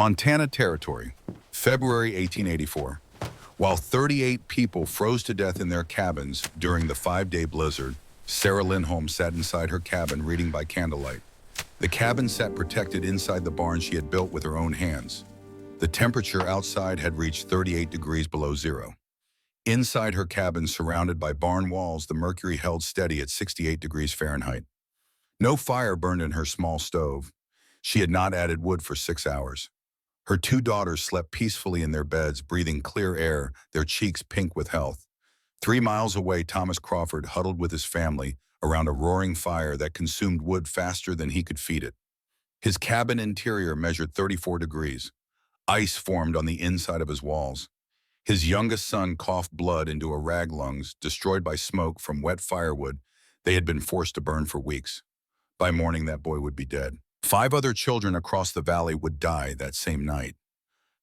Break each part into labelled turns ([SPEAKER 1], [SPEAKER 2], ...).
[SPEAKER 1] Montana Territory, February 1884. While 38 people froze to death in their cabins during the 5-day blizzard, Sarah Lindholm sat inside her cabin reading by candlelight. The cabin sat protected inside the barn she had built with her own hands. The temperature outside had reached 38 degrees below zero. Inside her cabin, surrounded by barn walls, the mercury held steady at 68 degrees Fahrenheit. No fire burned in her small stove. She had not added wood for 6 hours. Her 2 daughters slept peacefully in their beds, breathing clear air, their cheeks pink with health. 3 miles away, Thomas Crawford huddled with his family around a roaring fire that consumed wood faster than he could feed it. His cabin interior measured 34 degrees. Ice formed on the inside of his walls. His youngest son coughed blood into a rag lungs, destroyed by smoke from wet firewood they had been forced to burn for weeks. By morning, that boy would be dead. 5 other children across the valley would die that same night.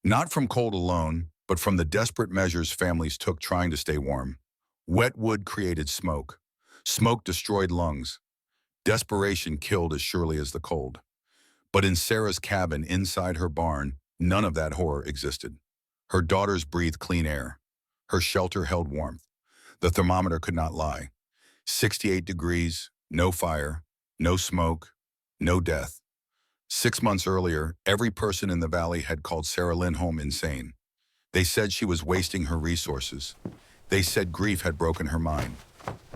[SPEAKER 1] Not from cold alone, but from the desperate measures families took trying to stay warm. Wet wood created smoke. Smoke destroyed lungs. Desperation killed as surely as the cold. But in Sarah's cabin inside her barn, none of that horror existed. Her daughters breathed clean air. Her shelter held warmth. The thermometer could not lie. 68 degrees, no fire, no smoke, no death. 6 months earlier, every person in the valley had called Sarah Lindholm insane. They said she was wasting her resources. They said grief had broken her mind.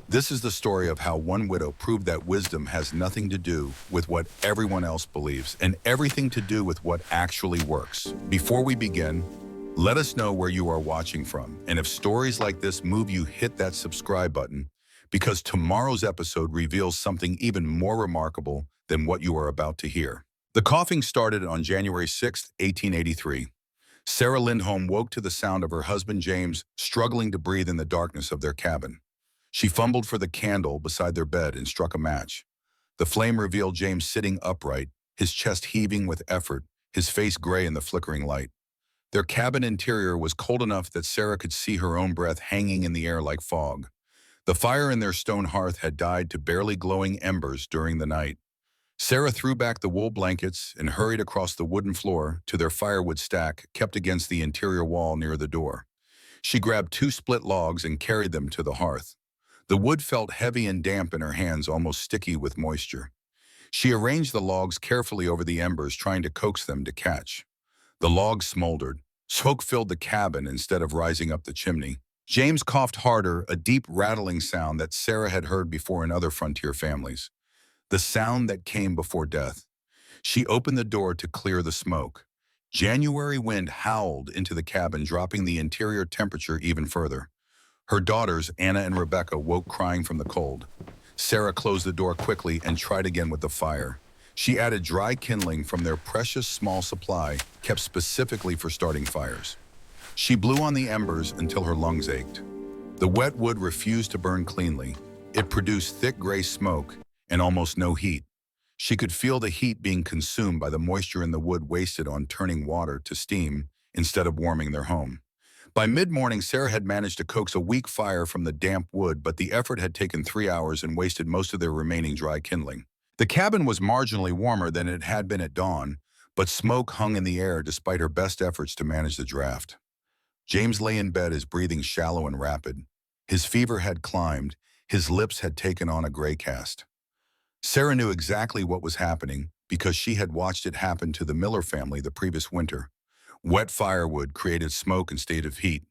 [SPEAKER 1] This is the story of how one widow proved that wisdom has nothing to do with what everyone else believes and everything to do with what actually works. Before we begin, let us know where you are watching from, and if stories like this move you, hit that subscribe button, because tomorrow's episode reveals something even more remarkable than what you are about to hear. The coughing started on January 6, 1883. Sarah Lindholm woke to the sound of her husband James struggling to breathe in the darkness of their cabin. She fumbled for the candle beside their bed and struck a match. The flame revealed James sitting upright, his chest heaving with effort, his face gray in the flickering light. Their cabin interior was cold enough that Sarah could see her own breath hanging in the air like fog. The fire in their stone hearth had died to barely glowing embers during the night. Sarah threw back the wool blankets and hurried across the wooden floor to their firewood stack kept against the interior wall near the door. She grabbed 2 split logs and carried them to the hearth. The wood felt heavy and damp in her hands, almost sticky with moisture. She arranged the logs carefully over the embers, trying to coax them to catch. The logs smoldered. Smoke filled the cabin instead of rising up the chimney. James coughed harder, a deep rattling sound that Sarah had heard before in other frontier families. The sound that came before death. She opened the door to clear the smoke. January wind howled into the cabin, dropping the interior temperature even further. Her daughters, Anna and Rebecca, woke crying from the cold. Sarah closed the door quickly and tried again with the fire. She added dry kindling from their precious small supply, kept specifically for starting fires. She blew on the embers until her lungs ached. The wet wood refused to burn cleanly. It produced thick gray smoke and almost no heat. She could feel the heat being consumed by the moisture in the wood wasted on turning water to steam instead of warming their home. By mid-morning, Sarah had managed to coax a weak fire from the damp wood, but the effort had taken 3 hours and wasted most of their remaining dry kindling. The cabin was marginally warmer than it had been at dawn, but smoke hung in the air despite her best efforts to manage the draft. James lay in bed, his breathing shallow and rapid. His fever had climbed, his lips had taken on a gray cast. Sarah knew exactly what was happening because she had watched it happen to the Miller family the previous winter. Wet firewood created smoke instead of heat.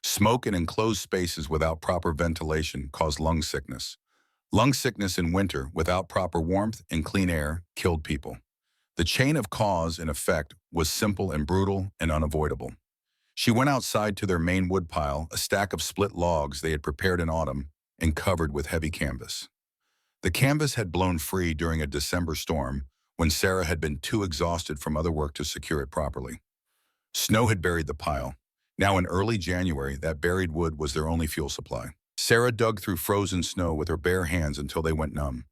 [SPEAKER 1] Smoke in enclosed spaces without proper ventilation caused lung sickness. Lung sickness in winter without proper warmth and clean air killed people. The chain of cause and effect was simple and brutal and unavoidable. She went outside to their main woodpile, a stack of split logs they had prepared in autumn and covered with heavy canvas. The canvas had blown free during a December storm when Sarah had been too exhausted from other work to secure it properly. Snow had buried the pile. Now in early January, that buried wood was their only fuel supply. Sarah dug through frozen snow with her bare hands until they went numb.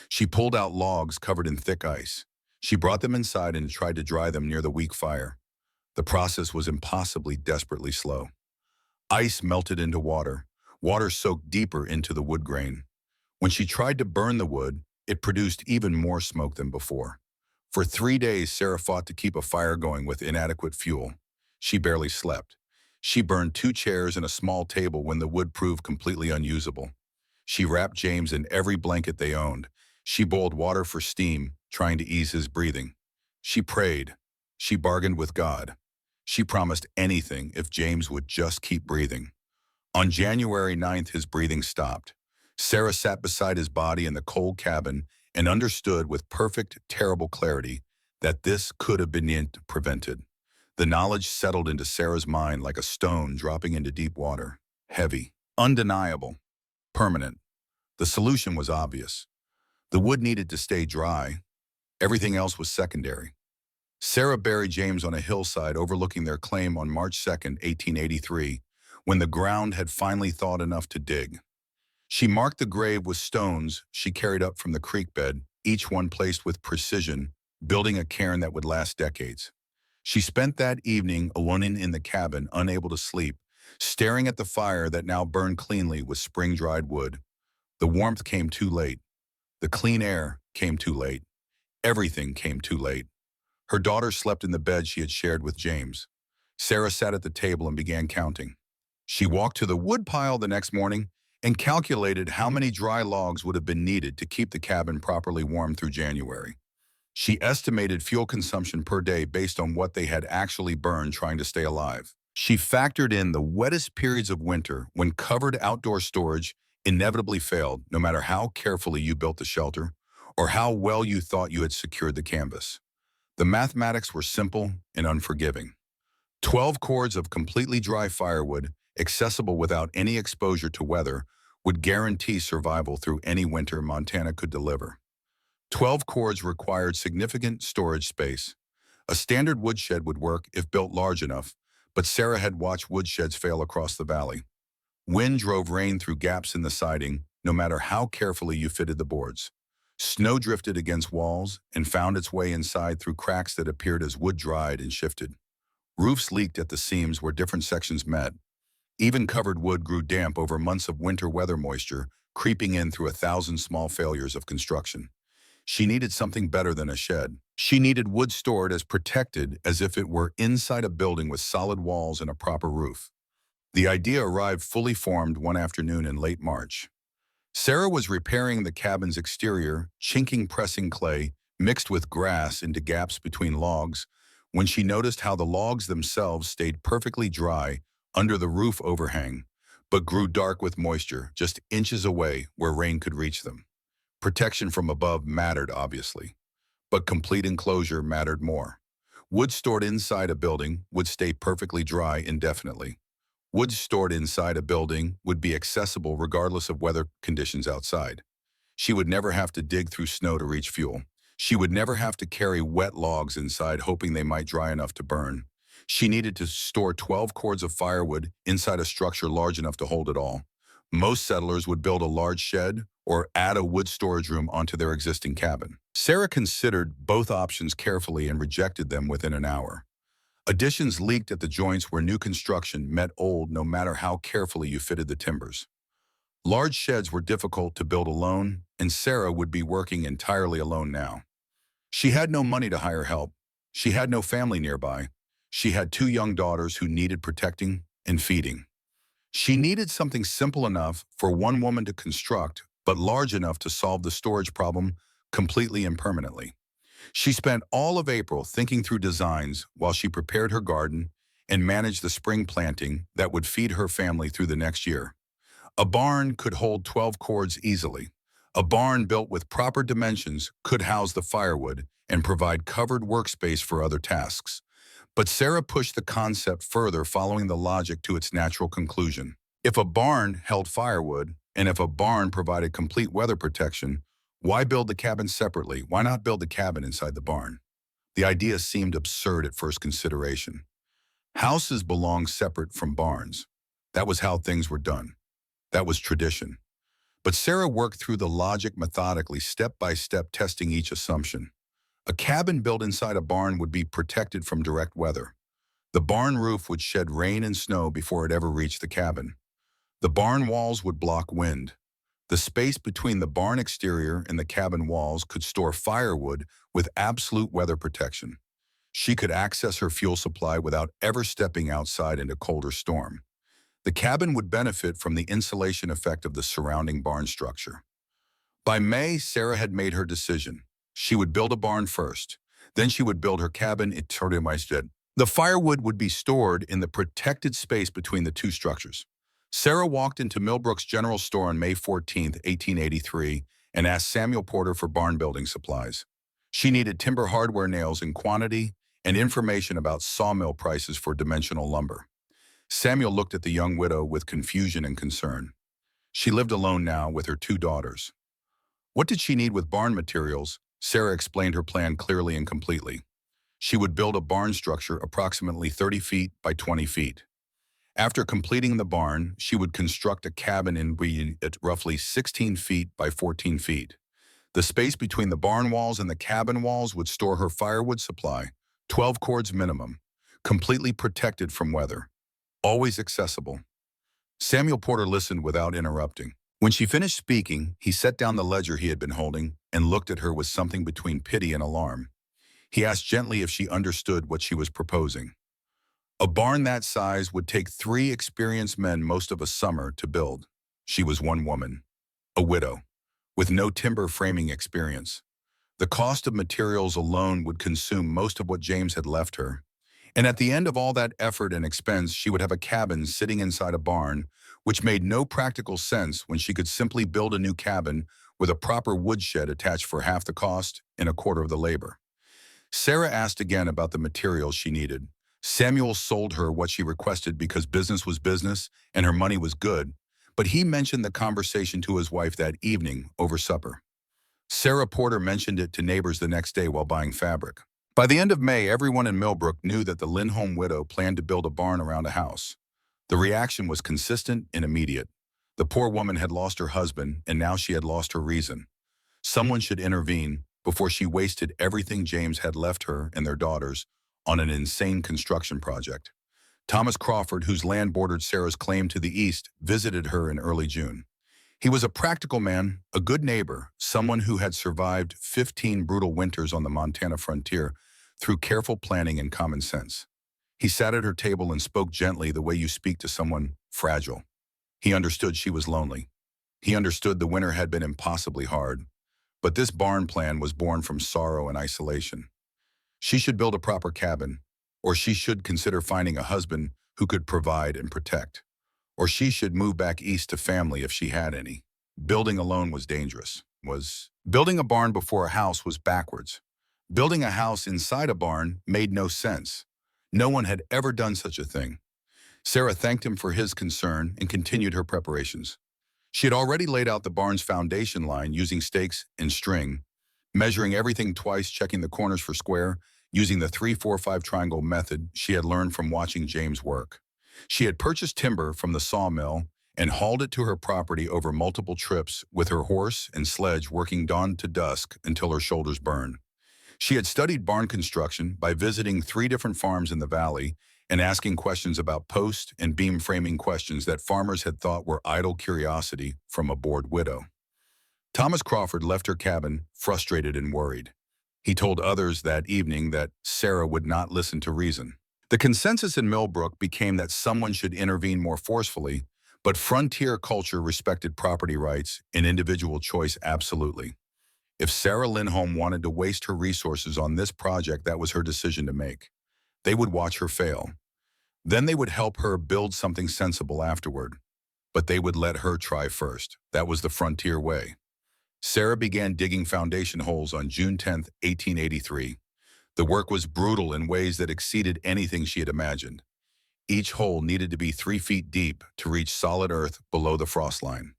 [SPEAKER 1] She pulled out logs covered in thick ice. She brought them inside and tried to dry them near the weak fire. The process was impossibly desperately slow. Ice melted into water. Water soaked deeper into the wood grain. When she tried to burn the wood, it produced even more smoke than before. For 3 days, Sarah fought to keep a fire going with inadequate fuel. She barely slept. She burned 2 chairs and a small table when the wood proved completely unusable. She wrapped James in every blanket they owned. She boiled water for steam, trying to ease his breathing. She prayed. She bargained with God. She promised anything if James would just keep breathing. On January 9th, his breathing stopped. Sarah sat beside his body in the cold cabin and understood with perfect, terrible clarity that this could have been prevented. The knowledge settled into Sarah's mind like a stone dropping into deep water. Heavy, undeniable, permanent. The solution was obvious. The wood needed to stay dry. Everything else was secondary. Sarah buried James on a hillside overlooking their claim on March 2nd, 1883, when the ground had finally thawed enough to dig. She marked the grave with stones she carried up from the creek bed, each one placed with precision, building a cairn that would last decades. She spent that evening alone in the cabin, unable to sleep, staring at the fire that now burned cleanly with spring-dried wood. The warmth came too late. The clean air came too late. Everything came too late. Her daughter slept in the bed she had shared with James. Sarah sat at the table and began counting. She walked to the wood pile the next morning and calculated how many dry logs would have been needed to keep the cabin properly warm through January. She estimated fuel consumption per day based on what they had actually burned trying to stay alive. She factored in the wettest periods of winter when covered outdoor storage inevitably failed, no matter how carefully you built the shelter or how well you thought you had secured the canvas. The mathematics were simple and unforgiving. 12 cords of completely dry firewood, accessible without any exposure to weather, would guarantee survival through any winter Montana could deliver. 12 cords required significant storage space. A standard woodshed would work if built large enough, but Sarah had watched woodsheds fail across the valley. Wind drove rain through gaps in the siding, no matter how carefully you fitted the boards. Snow drifted against walls and found its way inside through cracks that appeared as wood dried and shifted. Roofs leaked at the seams where different sections met. Even covered wood grew damp over months of winter weather moisture, creeping in through 1,000 small failures of construction. She needed something better than a shed. She needed wood stored as protected as if it were inside a building with solid walls and a proper roof. The idea arrived fully formed one afternoon in late March. Sarah was repairing the cabin's exterior, chinking pressing clay, mixed with grass into gaps between logs, when she noticed how the logs themselves stayed perfectly dry under the roof overhang, but grew dark with moisture just inches away where rain could reach them. Protection from above mattered, obviously, but complete enclosure mattered more. Wood stored inside a building would stay perfectly dry indefinitely. Wood stored inside a building would be accessible regardless of weather conditions outside. She would never have to dig through snow to reach fuel. She would never have to carry wet logs inside hoping they might dry enough to burn. She needed to store 12 cords of firewood inside a structure large enough to hold it all. Most settlers would build a large shed or add a wood storage room onto their existing cabin. Sarah considered both options carefully and rejected them within an hour. Additions leaked at the joints where new construction met old no matter how carefully you fitted the timbers. Large sheds were difficult to build alone, and Sarah would be working entirely alone now. She had no money to hire help. She had no family nearby. She had 2 young daughters who needed protecting and feeding. She needed something simple enough for one woman to construct, but large enough to solve the storage problem completely and permanently. She spent all of April thinking through designs while she prepared her garden and managed the spring planting that would feed her family through the next year. A barn could hold 12 cords easily. A barn built with proper dimensions could house the firewood and provide covered workspace for other tasks. But Sarah pushed the concept further, following the logic to its natural conclusion. If a barn held firewood, and if a barn provided complete weather protection, why build the cabin separately? Why not build the cabin inside the barn? The idea seemed absurd at first consideration. Houses belong separate from barns. That was how things were done. That was tradition. But Sarah worked through the logic methodically, step by step, testing each assumption. A cabin built inside a barn would be protected from direct weather. The barn roof would shed rain and snow before it ever reached the cabin. The barn walls would block wind. The space between the barn exterior and the cabin walls could store firewood with absolute weather protection. She could access her fuel supply without ever stepping outside in a colder storm. The cabin would benefit from the insulation effect of the surrounding barn structure. By May, Sarah had made her decision. She would build a barn first. Then she would build her cabin in Tordemeisted. The firewood would be stored in the protected space between the two structures. Sarah walked into Millbrook's general store on May 14, 1883, and asked Samuel Porter for barn building supplies. She needed timber hardware nails in quantity and information about sawmill prices for dimensional lumber. Samuel looked at the young widow with confusion and concern. She lived alone now with her two daughters. What did she need with barn materials? Sarah explained her plan clearly and completely. She would build a barn structure approximately 30 feet by 20 feet. After completing the barn, she would construct a cabin at roughly 16 feet by 14 feet. The space between the barn walls and the cabin walls would store her firewood supply, 12 cords minimum, completely protected from weather, always accessible. Samuel Porter listened without interrupting. When she finished speaking, he set down the ledger he had been holding and looked at her with something between pity and alarm. He asked gently if she understood what she was proposing. A barn that size would take 3 experienced men most of a summer to build. She was one woman, a widow, with no timber framing experience. The cost of materials alone would consume most of what James had left her. And at the end of all that effort and expense, she would have a cabin sitting inside a barn, which made no practical sense when she could simply build a new cabin with a proper woodshed attached for half the cost and a quarter of the labor. Sarah asked again about the materials she needed. Samuel sold her what she requested because business was business and her money was good, but he mentioned the conversation to his wife that evening over supper. Sarah Porter mentioned it to neighbors the next day while buying fabric. By the end of May, everyone in Millbrook knew that the Lindholm widow planned to build a barn around a house. The reaction was consistent and immediate. The poor woman had lost her husband, and now she had lost her reason. Someone should intervene before she wasted everything James had left her and their daughters on an insane construction project. Thomas Crawford, whose land bordered Sarah's claim to the east, visited her in early June. He was a practical man, a good neighbor, someone who had survived 15 brutal winters on the Montana frontier through careful planning and common sense. He sat at her table and spoke gently the way you speak to someone fragile. He understood she was lonely. He understood the winter had been impossibly hard, but this barn plan was born from sorrow and isolation. She should build a proper cabin, or she should consider finding a husband who could provide and protect, or she should move back east to family if she had any. Building alone was dangerous. Building a barn before a house was backwards. Building a house inside a barn made no sense. No one had ever done such a thing. Sarah thanked him for his concern and continued her preparations. She had already laid out the barn's foundation line using stakes and string, measuring everything twice, checking the corners for square, using the 3-4-5 triangle method she had learned from watching James work. She had purchased timber from the sawmill and hauled it to her property over multiple trips with her horse and sledge working dawn to dusk until her shoulders burned. She had studied barn construction by visiting 3 different farms in the valley and asking questions about post and beam framing questions that farmers had thought were idle curiosity from a bored widow. Thomas Crawford left her cabin frustrated and worried. He told others that evening that Sarah would not listen to reason. The consensus in Millbrook became that someone should intervene more forcefully, but frontier culture respected property rights and individual choice absolutely. If Sarah Lindholm wanted to waste her resources on this project, that was her decision to make. They would watch her fail. Then they would help her build something sensible afterward. But they would let her try first. That was the frontier way. Sarah began digging foundation holes on June 10, 1883. The work was brutal in ways that exceeded anything she had imagined. Each hole needed to be 3 feet deep to reach solid earth below the frost line.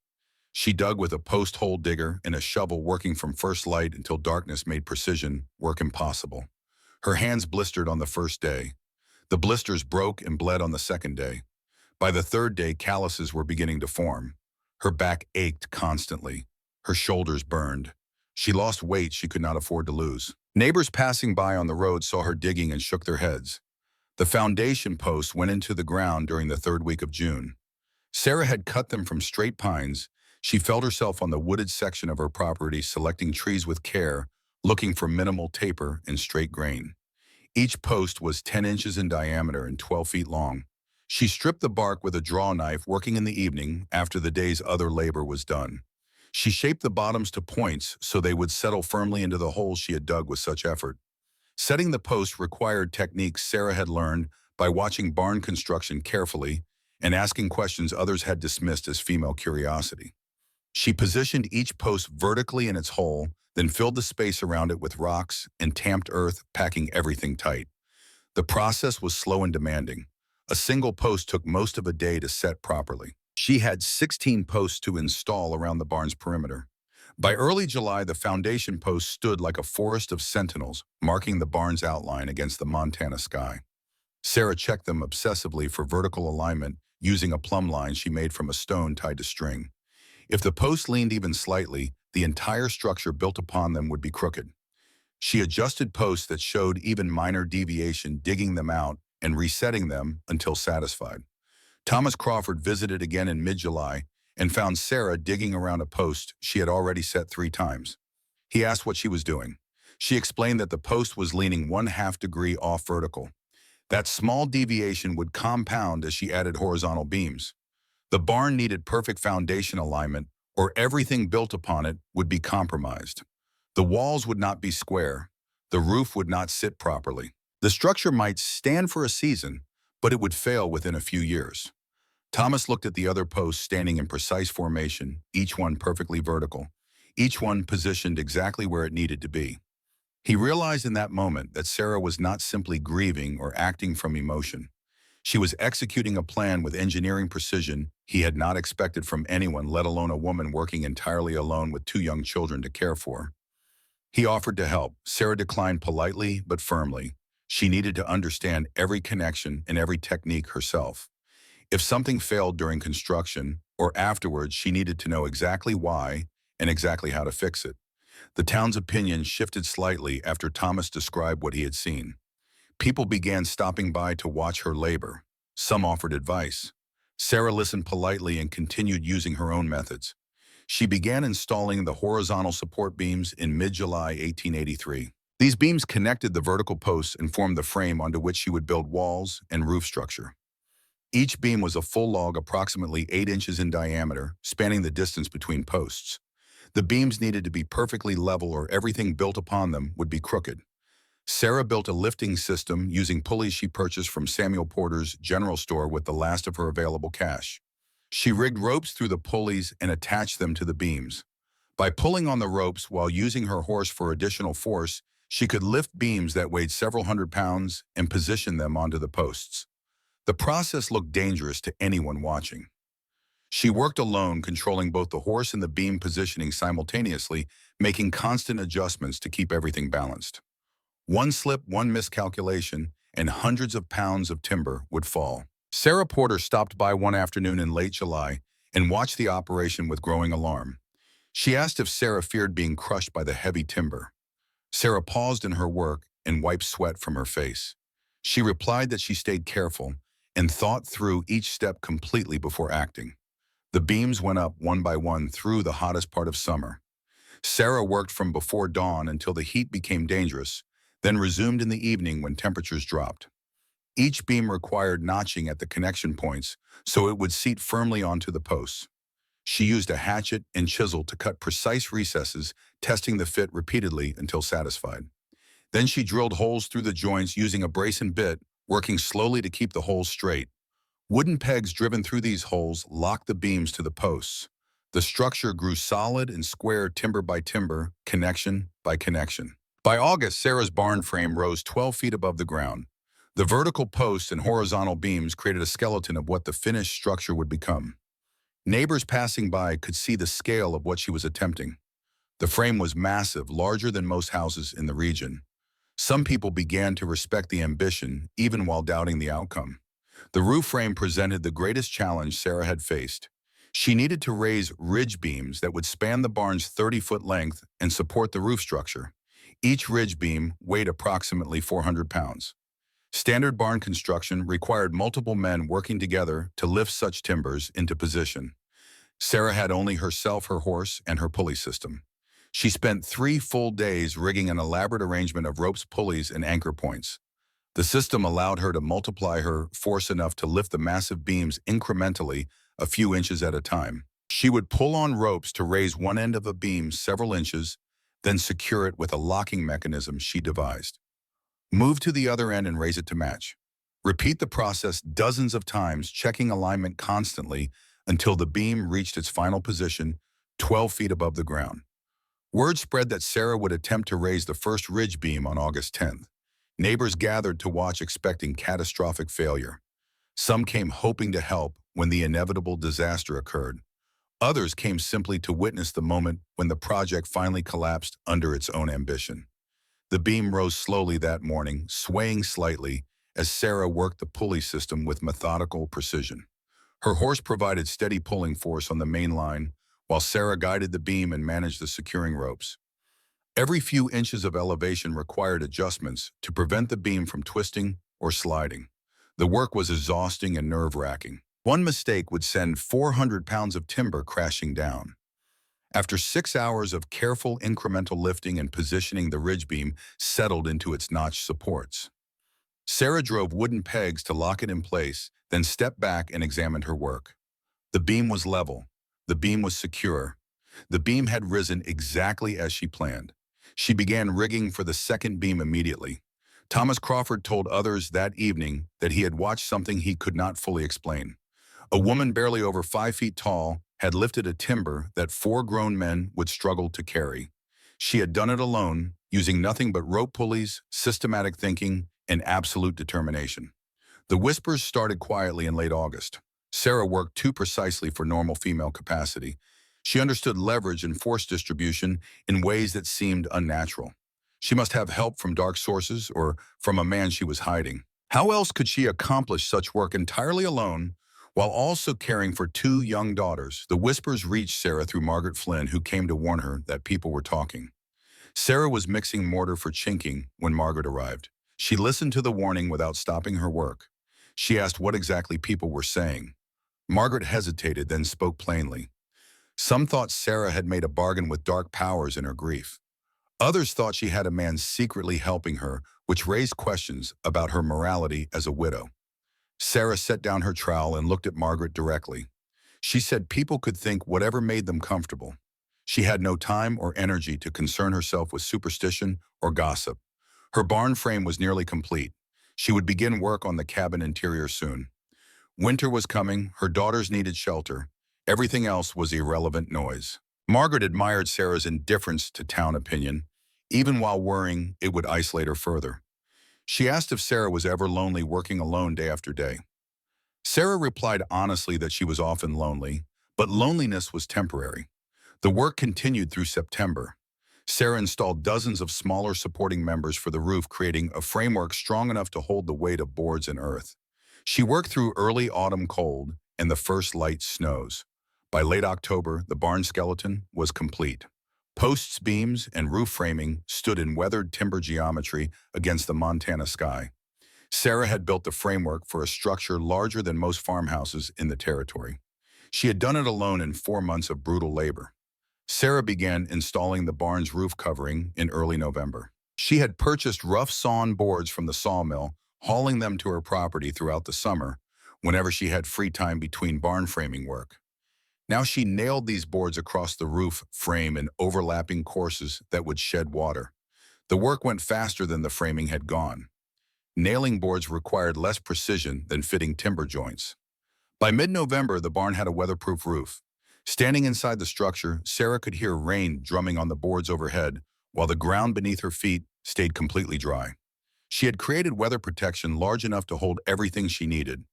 [SPEAKER 1] She dug with a post hole digger and a shovel, working from first light until darkness made precision work impossible. Her hands blistered on the first day. The blisters broke and bled on the second day. By the third day, calluses were beginning to form. Her back ached constantly. Her shoulders burned. She lost weight she could not afford to lose. Neighbors passing by on the road saw her digging and shook their heads. The foundation posts went into the ground during the 3rd week of June. Sarah had cut them from straight pines, She felt herself on the wooded section of her property, selecting trees with care, looking for minimal taper and straight grain. Each post was 10 inches in diameter and 12 feet long. She stripped the bark with a draw knife, working in the evening after the day's other labor was done. She shaped the bottoms to points so they would settle firmly into the holes she had dug with such effort. Setting the posts required techniques Sarah had learned by watching barn construction carefully and asking questions others had dismissed as female curiosity. She positioned each post vertically in its hole, then filled the space around it with rocks and tamped earth, packing everything tight. The process was slow and demanding. A single post took most of a day to set properly. She had 16 posts to install around the barn's perimeter. By early July, the foundation posts stood like a forest of sentinels, marking the barn's outline against the Montana sky. Sarah checked them obsessively for vertical alignment using a plumb line she made from a stone tied to string. If the posts leaned even slightly, the entire structure built upon them would be crooked. She adjusted posts that showed even minor deviation, digging them out and resetting them until satisfied. Thomas Crawford visited again in mid-July and found Sarah digging around a post she had already set 3 times. He asked what she was doing. She explained that the post was leaning 1/2 degree off vertical. That small deviation would compound as she added horizontal beams. The barn needed perfect foundation alignment, or everything built upon it would be compromised. The walls would not be square. The roof would not sit properly. The structure might stand for a season, but it would fail within a few years. Thomas looked at the other posts standing in precise formation, each one perfectly vertical, each one positioned exactly where it needed to be. He realized in that moment that Sarah was not simply grieving or acting from emotion. She was executing a plan with engineering precision he had not expected from anyone, let alone a woman working entirely alone with 2 young children to care for. He offered to help. Sarah declined politely but firmly. She needed to understand every connection and every technique herself. If something failed during construction or afterwards, she needed to know exactly why and exactly how to fix it. The town's opinion shifted slightly after Thomas described what he had seen. People began stopping by to watch her labor. Some offered advice. Sarah listened politely and continued using her own methods. She began installing the horizontal support beams in mid-July 1883. These beams connected the vertical posts and formed the frame onto which she would build walls and roof structure. Each beam was a full log approximately 8 inches in diameter, spanning the distance between posts. The beams needed to be perfectly level or everything built upon them would be crooked. Sarah built a lifting system using pulleys she purchased from Samuel Porter's general store with the last of her available cash. She rigged ropes through the pulleys and attached them to the beams. By pulling on the ropes while using her horse for additional force, she could lift beams that weighed several hundred pounds and position them onto the posts. The process looked dangerous to anyone watching. She worked alone, controlling both the horse and the beam positioning simultaneously, making constant adjustments to keep everything balanced. One slip, one miscalculation, and hundreds of pounds of timber would fall. Sarah Porter stopped by one afternoon in late July and watched the operation with growing alarm. She asked if Sarah feared being crushed by the heavy timber. Sarah paused in her work and wiped sweat from her face. She replied that she stayed careful and thought through each step completely before acting. The beams went up one by one through the hottest part of summer. Sarah worked from before dawn until the heat became dangerous, then resumed in the evening when temperatures dropped. Each beam required notching at the connection points so it would seat firmly onto the posts. She used a hatchet and chisel to cut precise recesses, testing the fit repeatedly until satisfied. Then she drilled holes through the joints using a brace and bit, working slowly to keep the holes straight. Wooden pegs driven through these holes locked the beams to the posts. The structure grew solid and square, timber by timber, connection by connection. By August, Sarah's barn frame rose 12 feet above the ground. The vertical posts and horizontal beams created a skeleton of what the finished structure would become. Neighbors passing by could see the scale of what she was attempting. The frame was massive, larger than most houses in the region. Some people began to respect the ambition, even while doubting the outcome. The roof frame presented the greatest challenge Sarah had faced. She needed to raise ridge beams that would span the barn's 30-foot length and support the roof structure. Each ridge beam weighed approximately 400 pounds. Standard barn construction required multiple men working together to lift such timbers into position. Sarah had only herself, her horse, and her pulley system. She spent 3 full days rigging an elaborate arrangement of ropes, pulleys, and anchor points. The system allowed her to multiply her force enough to lift the massive beams incrementally, a few inches at a time. She would pull on ropes to raise one end of a beam several inches, then secure it with a locking mechanism she devised. Move to the other end and raise it to match. Repeat the process dozens of times, checking alignment constantly until the beam reached its final position, 12 feet above the ground. Word spread that Sarah would attempt to raise the first ridge beam on August 10th. Neighbors gathered to watch, expecting catastrophic failure. Some came hoping to help when the inevitable disaster occurred. Others came simply to witness the moment when the project finally collapsed under its own ambition. The beam rose slowly that morning, swaying slightly as Sarah worked the pulley system with methodical precision. Her horse provided steady pulling force on the main line, while Sarah guided the beam and managed the securing ropes. Every few inches of elevation required adjustments to prevent the beam from twisting or sliding. The work was exhausting and nerve-wracking. One mistake would send 400 pounds of timber crashing down. After 6 hours of careful incremental lifting and positioning, the ridge beam settled into its notched supports. Sarah drove wooden pegs to lock it in place, then stepped back and examined her work. The beam was level. The beam was secure. The beam had risen exactly as she planned. She began rigging for the second beam immediately. Thomas Crawford told others that evening that he had watched something he could not fully explain. A woman barely over 5 feet tall had lifted a timber that 4 grown men would struggle to carry. She had done it alone, using nothing but rope pulleys, systematic thinking, and absolute determination. The whispers started quietly in late August. Sarah worked too precisely for normal female capacity. She understood leverage and force distribution in ways that seemed unnatural. She must have help from dark sources or from a man she was hiding. How else could she accomplish such work entirely alone while also caring for 2 young daughters? The whispers reached Sarah through Margaret Flynn, who came to warn her that people were talking. Sarah was mixing mortar for chinking when Margaret arrived. She listened to the warning without stopping her work. She asked what exactly people were saying. Margaret hesitated, then spoke plainly. Some thought Sarah had made a bargain with dark powers in her grief. Others thought she had a man secretly helping her, which raised questions about her morality as a widow. Sarah set down her trowel and looked at Margaret directly. She said people could think whatever made them comfortable. She had no time or energy to concern herself with superstition or gossip. Her barn frame was nearly complete. She would begin work on the cabin interior soon. Winter was coming, her daughters needed shelter. Everything else was irrelevant noise. Margaret admired Sarah's indifference to town opinion, even while worrying it would isolate her further. She asked if Sarah was ever lonely working alone day after day. Sarah replied honestly that she was often lonely, but loneliness was temporary. The work continued through September. Sarah installed dozens of smaller supporting members for the roof, creating a framework strong enough to hold the weight of boards and earth. She worked through early autumn cold and the first light snows. By late October, the barn skeleton was complete. Posts, beams, and roof framing stood in weathered timber geometry against the Montana sky. Sarah had built the framework for a structure larger than most farmhouses in the territory. She had done it alone in 4 months of brutal labor. Sarah began installing the barn's roof covering in early November. She had purchased rough sawn boards from the sawmill, hauling them to her property throughout the summer, whenever she had free time between barn framing work. Now she nailed these boards across the roof frame in overlapping courses that would shed water. The work went faster than the framing had gone. Nailing boards required less precision than fitting timber joints. By mid-November, the barn had a weatherproof roof. Standing inside the structure, Sarah could hear rain drumming on the boards overhead, while the ground beneath her feet stayed completely dry. She had created weather protection large enough to hold everything she needed.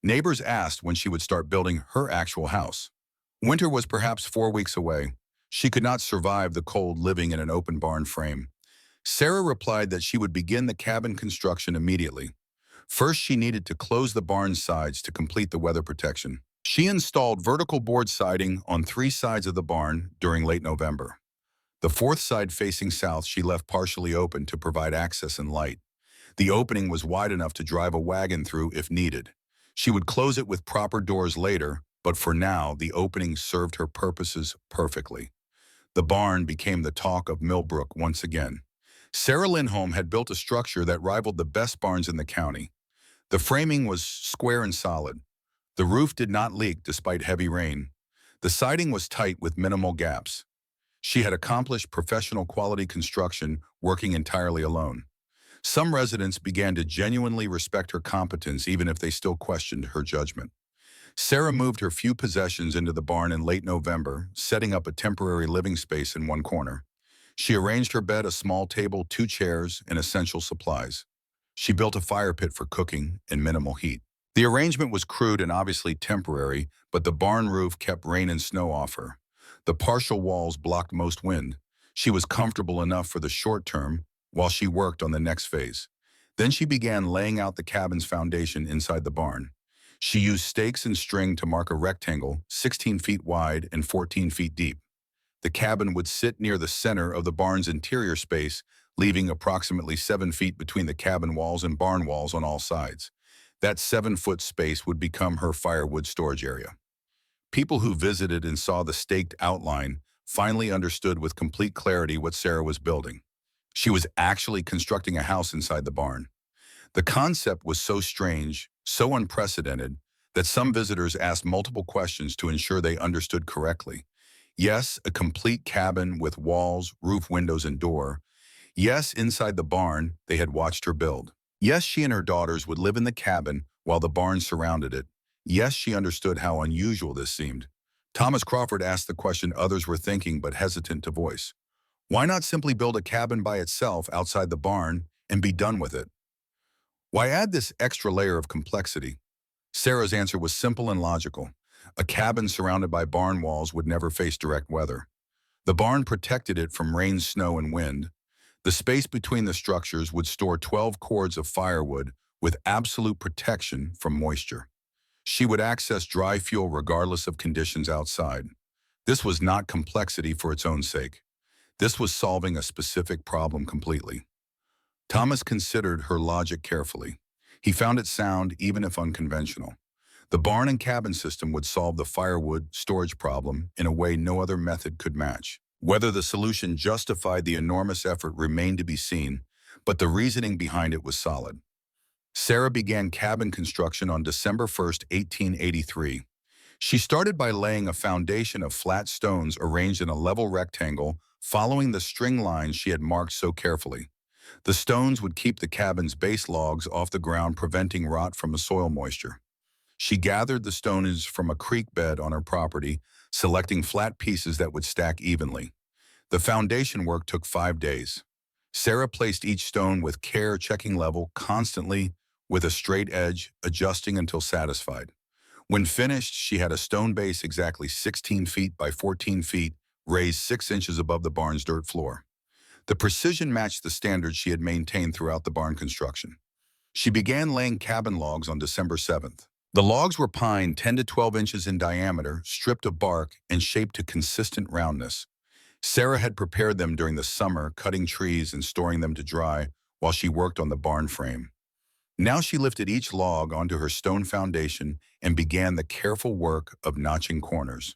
[SPEAKER 1] Neighbors asked when she would start building her actual house. Winter was perhaps 4 weeks away. She could not survive the cold living in an open barn frame. Sarah replied that she would begin the cabin construction immediately. First, she needed to close the barn sides to complete the weather protection. She installed vertical board siding on 3 sides of the barn during late November. The 4th side facing south she left partially open to provide access and light. The opening was wide enough to drive a wagon through if needed. She would close it with proper doors later But for now, the opening served her purposes perfectly. The barn became the talk of Millbrook once again. Sarah Lindholm had built a structure that rivaled the best barns in the county. The framing was square and solid. The roof did not leak despite heavy rain. The siding was tight with minimal gaps. She had accomplished professional quality construction working entirely alone. Some residents began to genuinely respect her competence even if they still questioned her judgment. Sarah moved her few possessions into the barn in late November, setting up a temporary living space in one corner. She arranged her bed, a small table, 2 chairs, and essential supplies. She built a fire pit for cooking and minimal heat. The arrangement was crude and obviously temporary, but the barn roof kept rain and snow off her. The partial walls blocked most wind. She was comfortable enough for the short term while she worked on the next phase. Then she began laying out the cabin's foundation inside the barn. She used stakes and string to mark a rectangle 16 feet wide and 14 feet deep. The cabin would sit near the center of the barn's interior space, leaving approximately 7 feet between the cabin walls and barn walls on all sides. That 7-foot space would become her firewood storage area. People who visited and saw the staked outline finally understood with complete clarity what Sarah was building. She was actually constructing a house inside the barn. The concept was so strange, so unprecedented, that some visitors asked multiple questions to ensure they understood correctly. Yes, a complete cabin with walls, roof, windows, and door. Yes, inside the barn they had watched her build. Yes, she and her daughters would live in the cabin while the barn surrounded it. Yes, she understood how unusual this seemed. Thomas Crawford asked the question others were thinking but hesitant to voice. Why not simply build a cabin by itself outside the barn and be done with it? Why add this extra layer of complexity? Sarah's answer was simple and logical. A cabin surrounded by barn walls would never face direct weather. The barn protected it from rain, snow, and wind. The space between the structures would store 12 cords of firewood with absolute protection from moisture. She would access dry fuel regardless of conditions outside. This was not complexity for its own sake. This was solving a specific problem completely. Thomas considered her logic carefully. He found it sound even if unconventional. The barn and cabin system would solve the firewood storage problem in a way no other method could match. Whether the solution justified the enormous effort remained to be seen, but the reasoning behind it was solid. Sarah began cabin construction on December 1st, 1883. She started by laying a foundation of flat stones arranged in a level rectangle following the string lines she had marked so carefully. The stones would keep the cabin's base logs off the ground, preventing rot from the soil moisture. She gathered the stones from a creek bed on her property, selecting flat pieces that would stack evenly. The foundation work took 5 days. Sarah placed each stone with care, checking level constantly with a straight edge, adjusting until satisfied. When finished, she had a stone base exactly 16 feet by 14 feet, raised 6 inches above the barn's dirt floor. The precision matched the standards she had maintained throughout the barn construction. She began laying cabin logs on December 7th. The logs were pine 10 to 12 inches in diameter, stripped of bark, and shaped to consistent roundness. Sarah had prepared them during the summer, cutting trees and storing them to dry while she worked on the barn frame. Now she lifted each log onto her stone foundation and began the careful work of notching corners.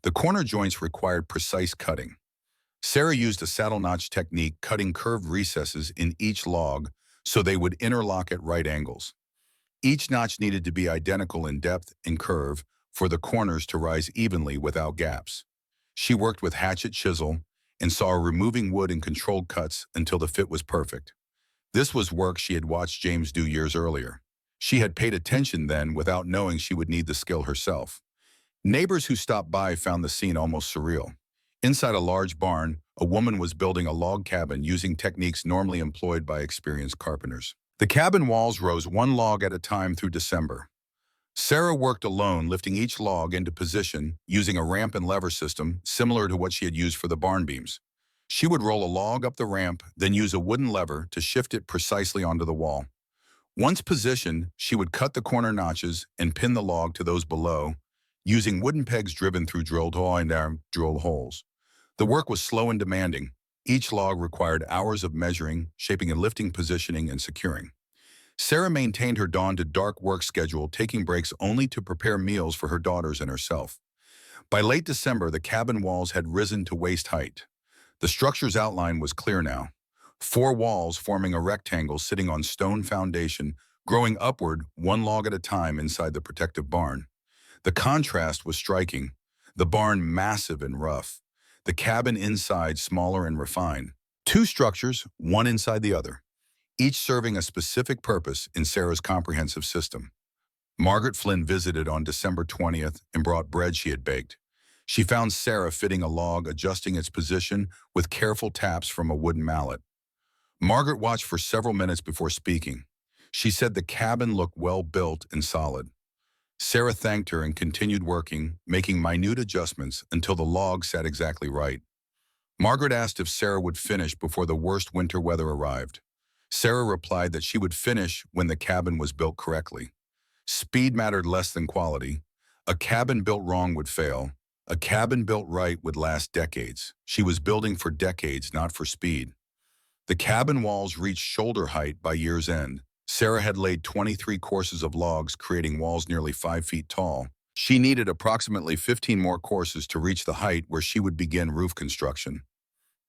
[SPEAKER 1] The corner joints required precise cutting. Sarah used a saddle notch technique, cutting curved recesses in each log so they would interlock at right angles. Each notch needed to be identical in depth and curve for the corners to rise evenly without gaps. She worked with hatchet chisel and saw her removing wood in controlled cuts until the fit was perfect. This was work she had watched James do years earlier. She had paid attention then without knowing she would need the skill herself. Neighbors who stopped by found the scene almost surreal. Inside a large barn, a woman was building a log cabin using techniques normally employed by experienced carpenters. The cabin walls rose 1 log at a time through December. Sarah worked alone, lifting each log into position using a ramp and lever system similar to what she had used for the barn beams. She would roll a log up the ramp, then use a wooden lever to shift it precisely onto the wall. Once positioned, she would cut the corner notches and pin the log to those below, using wooden pegs driven through drilled holes. The work was slow and demanding. Each log required hours of measuring, shaping and lifting, positioning, and securing. Sarah maintained her dawn to dark work schedule, taking breaks only to prepare meals for her daughters and herself. By late December, the cabin walls had risen to waist height. The structure's outline was clear now. 4 walls forming a rectangle sitting on stone foundation, growing upward one log at a time inside the protective barn. The contrast was striking. The barn massive and rough. The cabin inside smaller and refined. 2 structures, one inside the other, each serving a specific purpose in Sarah's comprehensive system. Margaret Flynn visited on December 20th and brought bread she had baked. She found Sarah fitting a log, adjusting its position with careful taps from a wooden mallet. Margaret watched for several minutes before speaking. She said the cabin looked well built and solid. Sarah thanked her and continued working, making minute adjustments until the log sat exactly right. Margaret asked if Sarah would finish before the worst winter weather arrived. Sarah replied that she would finish when the cabin was built correctly. Speed mattered less than quality. A cabin built wrong would fail. A cabin built right would last decades. She was building for decades, not for speed. The cabin walls reached shoulder height by year's end. Sarah had laid 23 courses of logs, creating walls nearly 5 feet tall. She needed approximately 15 more courses to reach the height where she would begin roof construction.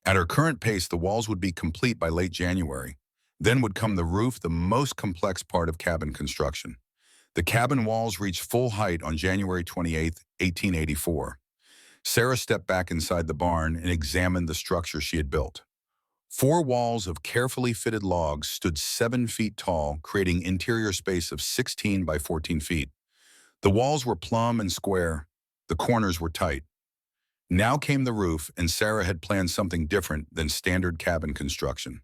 [SPEAKER 1] At her current pace, the walls would be complete by late January. Then would come the roof, the most complex part of cabin construction. The cabin walls reached full height on January 28, 1884. Sarah stepped back inside the barn and examined the structure she had built. 4 walls of carefully fitted logs stood 7 feet tall, creating interior space of 16 by 14 feet. The walls were plumb and square. The corners were tight. Now came the roof, and Sarah had planned something different than standard cabin construction.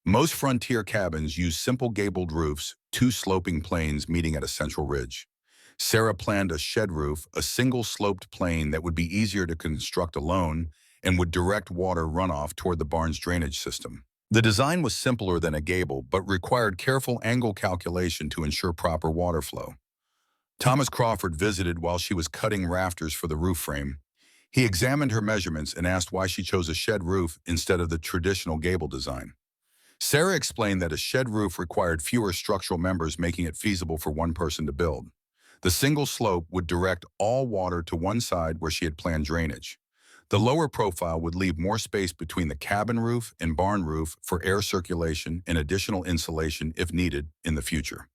[SPEAKER 1] Most frontier cabins use simple gabled roofs, 2 sloping planes meeting at a central ridge. Sarah planned a shed roof, a single sloped plane that would be easier to construct alone and would direct water runoff toward the barn's drainage system. The design was simpler than a gable, but required careful angle calculation to ensure proper water flow. Thomas Crawford visited while she was cutting rafters for the roof frame. He examined her measurements and asked why she chose a shed roof instead of the traditional gable design. Sarah explained that a shed roof required fewer structural members, making it feasible for one person to build. The single slope would direct all water to one side where she had planned drainage. The lower profile would leave more space between the cabin roof and barn roof for air circulation and additional insulation if needed in the future.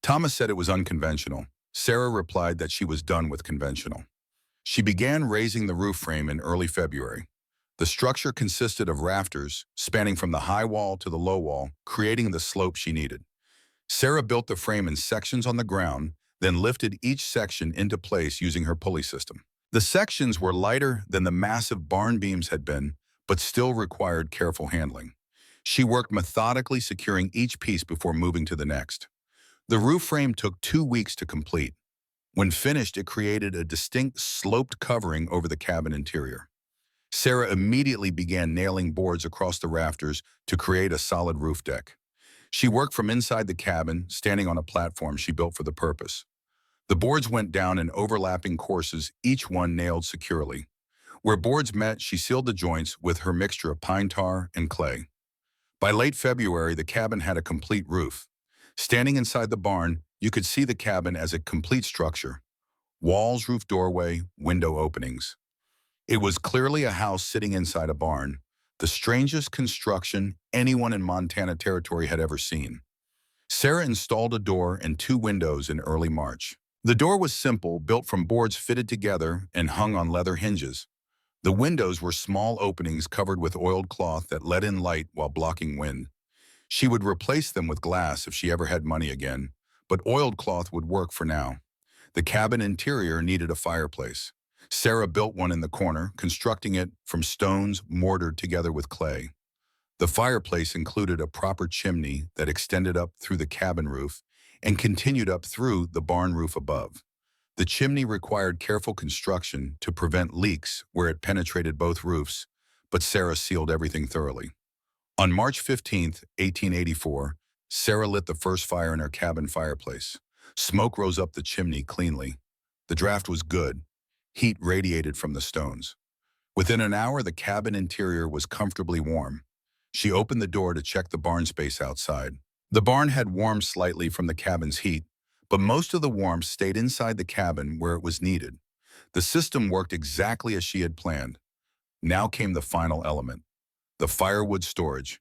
[SPEAKER 1] Thomas said it was unconventional. Sarah replied that she was done with conventional. She began raising the roof frame in early February. The structure consisted of rafters spanning from the high wall to the low wall, creating the slope she needed. Sarah built the frame in sections on the ground, then lifted each section into place using her pulley system. The sections were lighter than the massive barn beams had been, but still required careful handling. She worked methodically, securing each piece before moving to the next. The roof frame took 2 weeks to complete. When finished, it created a distinct sloped covering over the cabin interior. Sarah immediately began nailing boards across the rafters to create a solid roof deck. She worked from inside the cabin, standing on a platform she built for the purpose. The boards went down in overlapping courses, each one nailed securely. Where boards met, she sealed the joints with her mixture of pine tar and clay. By late February, the cabin had a complete roof. Standing inside the barn, you could see the cabin as a complete structure. Walls, roof doorway, window openings. It was clearly a house sitting inside a barn, the strangest construction anyone in Montana Territory had ever seen. Sarah installed a door and 2 windows in early March. The door was simple, built from boards fitted together and hung on leather hinges. The windows were small openings covered with oiled cloth that let in light while blocking wind. She would replace them with glass if she ever had money again, but oiled cloth would work for now. The cabin interior needed a fireplace. Sarah built one in the corner, constructing it from stones mortared together with clay. The fireplace included a proper chimney that extended up through the cabin roof and continued up through the barn roof above. The chimney required careful construction to prevent leaks where it penetrated both roofs, but Sarah sealed everything thoroughly. On March 15, 1884, Sarah lit the first fire in her cabin fireplace. Smoke rose up the chimney cleanly. The draft was good. Heat radiated from the stones. Within an hour, the cabin interior was comfortably warm. She opened the door to check the barn space outside. The barn had warmed slightly from the cabin's heat, but most of the warmth stayed inside the cabin where it was needed. The system worked exactly as she had planned. Now came the final element, the firewood storage.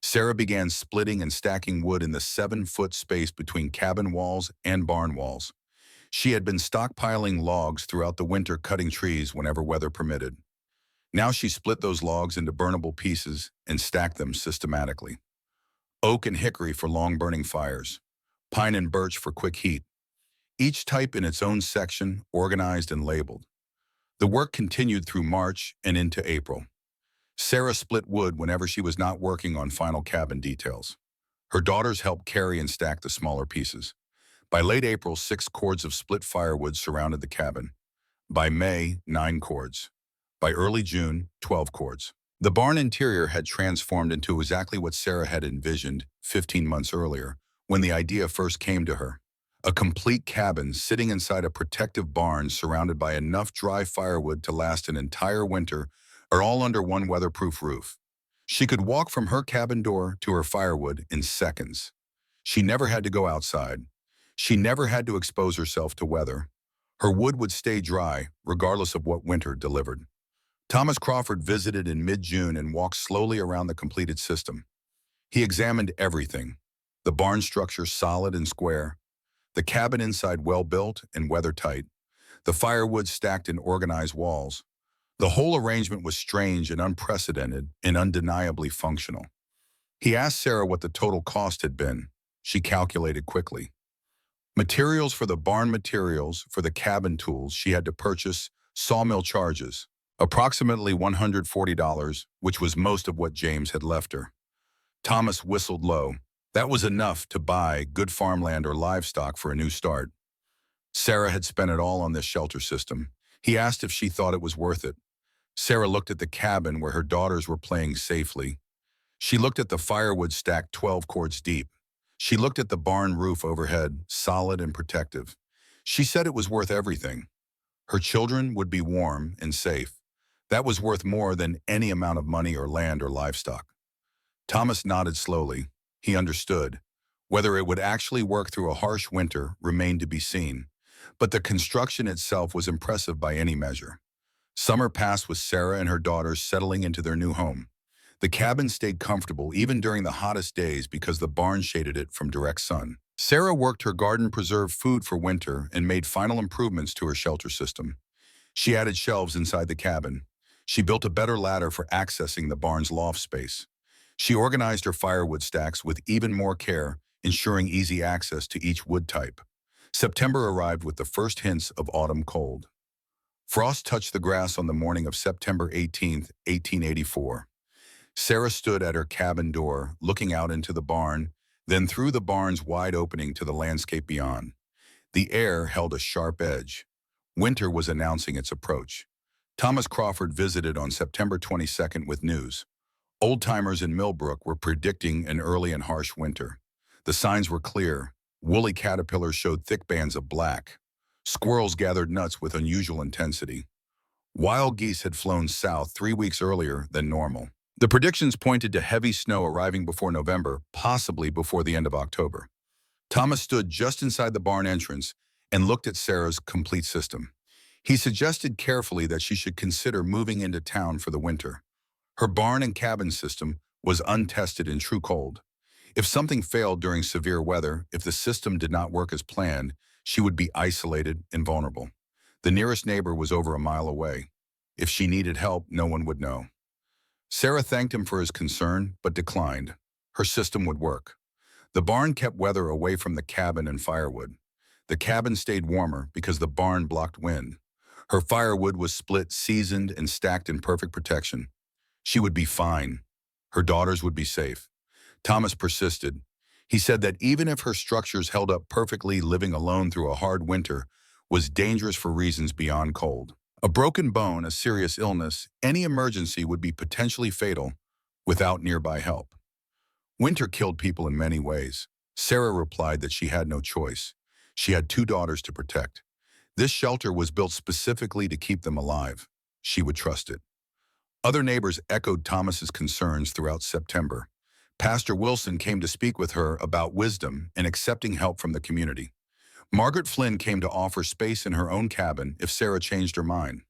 [SPEAKER 1] Sarah began splitting and stacking wood in the 7-foot space between cabin walls and barn walls. She had been stockpiling logs throughout the winter, cutting trees whenever weather permitted. Now she split those logs into burnable pieces and stacked them systematically. Oak and hickory for long-burning fires, pine and birch for quick heat, each type in its own section, organized and labeled. The work continued through March and into April. Sarah split wood whenever she was not working on final cabin details. Her daughters helped carry and stack the smaller pieces. By late April, 6 cords of split firewood surrounded the cabin. By May, 9 cords. By early June, 12 cords. The barn interior had transformed into exactly what Sarah had envisioned 15 months earlier, when the idea first came to her. A complete cabin sitting inside a protective barn surrounded by enough dry firewood to last an entire winter, or all under one weatherproof roof. She could walk from her cabin door to her firewood in seconds. She never had to go outside. She never had to expose herself to weather. Her wood would stay dry, regardless of what winter delivered. Thomas Crawford visited in mid-June and walked slowly around the completed system. He examined everything. The barn structure solid and square, the cabin inside well-built and weather-tight, the firewood stacked in organized walls. The whole arrangement was strange and unprecedented and undeniably functional. He asked Sarah what the total cost had been. She calculated quickly. Materials for the barn, materials for the cabin tools she had to purchase, sawmill charges, approximately $140, which was most of what James had left her. Thomas whistled low. That was enough to buy good farmland or livestock for a new start. Sarah had spent it all on this shelter system. He asked if she thought it was worth it. Sarah looked at the cabin where her daughters were playing safely. She looked at the firewood stacked 12 cords deep. She looked at the barn roof overhead, solid and protective. She said it was worth everything. Her children would be warm and safe. That was worth more than any amount of money or land or livestock. Thomas nodded slowly. He understood. Whether it would actually work through a harsh winter remained to be seen, but the construction itself was impressive by any measure. Summer passed with Sarah and her daughters settling into their new home. The cabin stayed comfortable even during the hottest days because the barn shaded it from direct sun. Sarah worked her garden, preserved food for winter, and made final improvements to her shelter system. She added shelves inside the cabin. She built a better ladder for accessing the barn's loft space. She organized her firewood stacks with even more care, ensuring easy access to each wood type. September arrived with the first hints of autumn cold. Frost touched the grass on the morning of September 18, 1884. Sarah stood at her cabin door, looking out into the barn, then through the barn's wide opening to the landscape beyond. The air held a sharp edge. Winter was announcing its approach. Thomas Crawford visited on September 22nd with news. Old-timers in Millbrook were predicting an early and harsh winter. The signs were clear. Woolly caterpillars showed thick bands of black. Squirrels gathered nuts with unusual intensity. Wild geese had flown south 3 weeks earlier than normal. The predictions pointed to heavy snow arriving before November, possibly before the end of October. Thomas stood just inside the barn entrance and looked at Sarah's complete system. He suggested carefully that she should consider moving into town for the winter. Her barn and cabin system was untested in true cold. If something failed during severe weather, if the system did not work as planned, she would be isolated and vulnerable. The nearest neighbor was over a mile away. If she needed help, no one would know. Sarah thanked him for his concern, but declined. Her system would work. The barn kept weather away from the cabin and firewood. The cabin stayed warmer because the barn blocked wind. Her firewood was split, seasoned, and stacked in perfect protection. She would be fine. Her daughters would be safe. Thomas persisted. He said that even if her structures held up perfectly, living alone through a hard winter was dangerous for reasons beyond cold. A broken bone, a serious illness, any emergency would be potentially fatal without nearby help. Winter killed people in many ways. Sarah replied that she had no choice. She had 2 daughters to protect. This shelter was built specifically to keep them alive. She would trust it. Other neighbors echoed Thomas's concerns throughout September. Pastor Wilson came to speak with her about wisdom and accepting help from the community. Margaret Flynn came to offer space in her own cabin if Sarah changed her mind.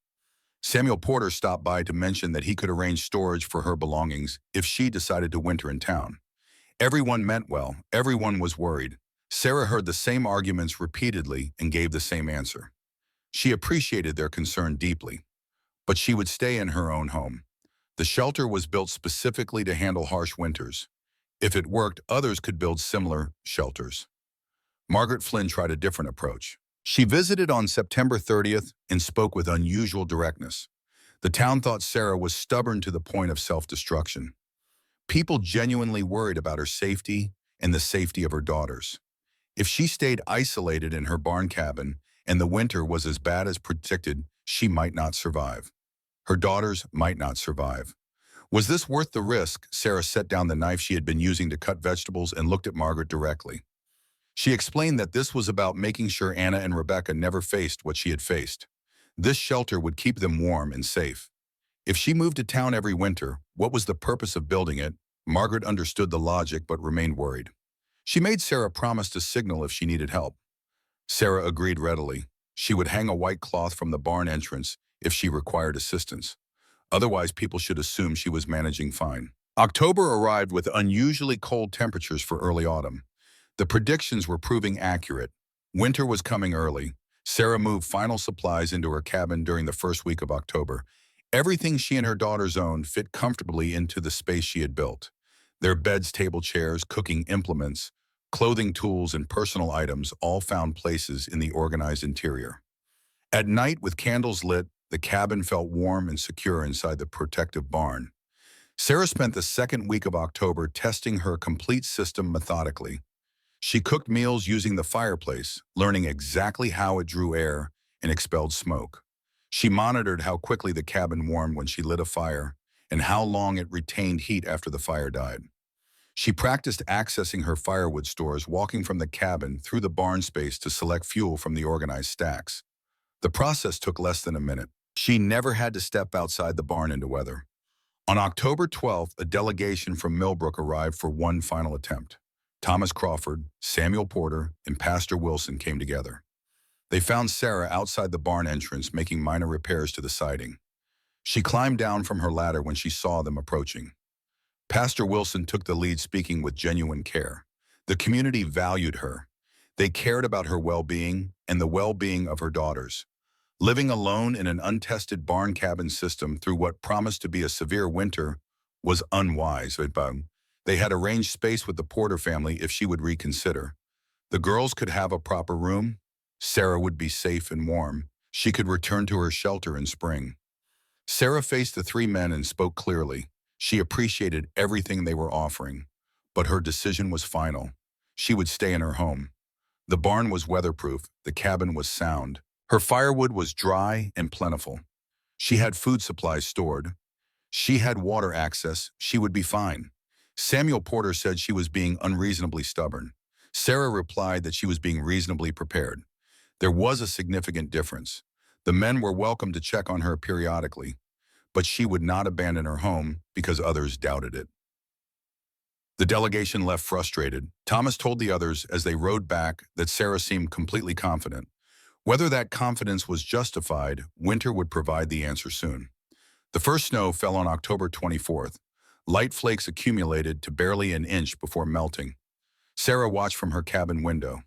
[SPEAKER 1] Samuel Porter stopped by to mention that he could arrange storage for her belongings if she decided to winter in town. Everyone meant well, everyone was worried. Sarah heard the same arguments repeatedly and gave the same answer. She appreciated their concern deeply, but she would stay in her own home. The shelter was built specifically to handle harsh winters. If it worked, others could build similar shelters. Margaret Flynn tried a different approach. She visited on September 30th and spoke with unusual directness. The town thought Sarah was stubborn to the point of self-destruction. People genuinely worried about her safety and the safety of her daughters. If she stayed isolated in her barn cabin and the winter was as bad as predicted, she might not survive. Her daughters might not survive. Was this worth the risk? Sarah set down the knife she had been using to cut vegetables and looked at Margaret directly. She explained that this was about making sure Anna and Rebecca never faced what she had faced. This shelter would keep them warm and safe. If she moved to town every winter, what was the purpose of building it? Margaret understood the logic but remained worried. She made Sarah promise to signal if she needed help. Sarah agreed readily. She would hang a white cloth from the barn entrance if she required assistance. Otherwise, people should assume she was managing fine. October arrived with unusually cold temperatures for early autumn. The predictions were proving accurate. Winter was coming early. Sarah moved final supplies into her cabin during the first week of October. Everything she and her daughters owned fit comfortably into the space she had built. Their beds, table chairs, cooking implements, clothing tools, and personal items all found places in the organized interior. At night, with candles lit, the cabin felt warm and secure inside the protective barn. Sarah spent the second week of October testing her complete system methodically. She cooked meals using the fireplace, learning exactly how it drew air and expelled smoke. She monitored how quickly the cabin warmed when she lit a fire and how long it retained heat after the fire died. She practiced accessing her firewood stores, walking from the cabin through the barn space to select fuel from the organized stacks. The process took less than a minute. She never had to step outside the barn into weather. On October 12th, a delegation from Millbrook arrived for one final attempt. Thomas Crawford, Samuel Porter, and Pastor Wilson came together. They found Sarah outside the barn entrance making minor repairs to the siding. She climbed down from her ladder when she saw them approaching. Pastor Wilson took the lead, speaking with genuine care. The community valued her. They cared about her well-being and the well-being of her daughters. Living alone in an untested barn cabin system through what promised to be a severe winter was unwise. They had arranged space with the Porter family if she would reconsider. The girls could have a proper room. Sarah would be safe and warm. She could return to her shelter in spring. Sarah faced the three men and spoke clearly. She appreciated everything they were offering, but her decision was final. She would stay in her home. The barn was weatherproof. The cabin was sound. Her firewood was dry and plentiful. She had food supplies stored. She had water access. She would be fine. Samuel Porter said she was being unreasonably stubborn. Sarah replied that she was being reasonably prepared. There was a significant difference. The men were welcome to check on her periodically, but she would not abandon her home because others doubted it. The delegation left frustrated. Thomas told the others as they rode back that Sarah seemed completely confident. Whether that confidence was justified, winter would provide the answer soon. The first snow fell on October 24th. Light flakes accumulated to barely an inch before melting. Sarah watched from her cabin window.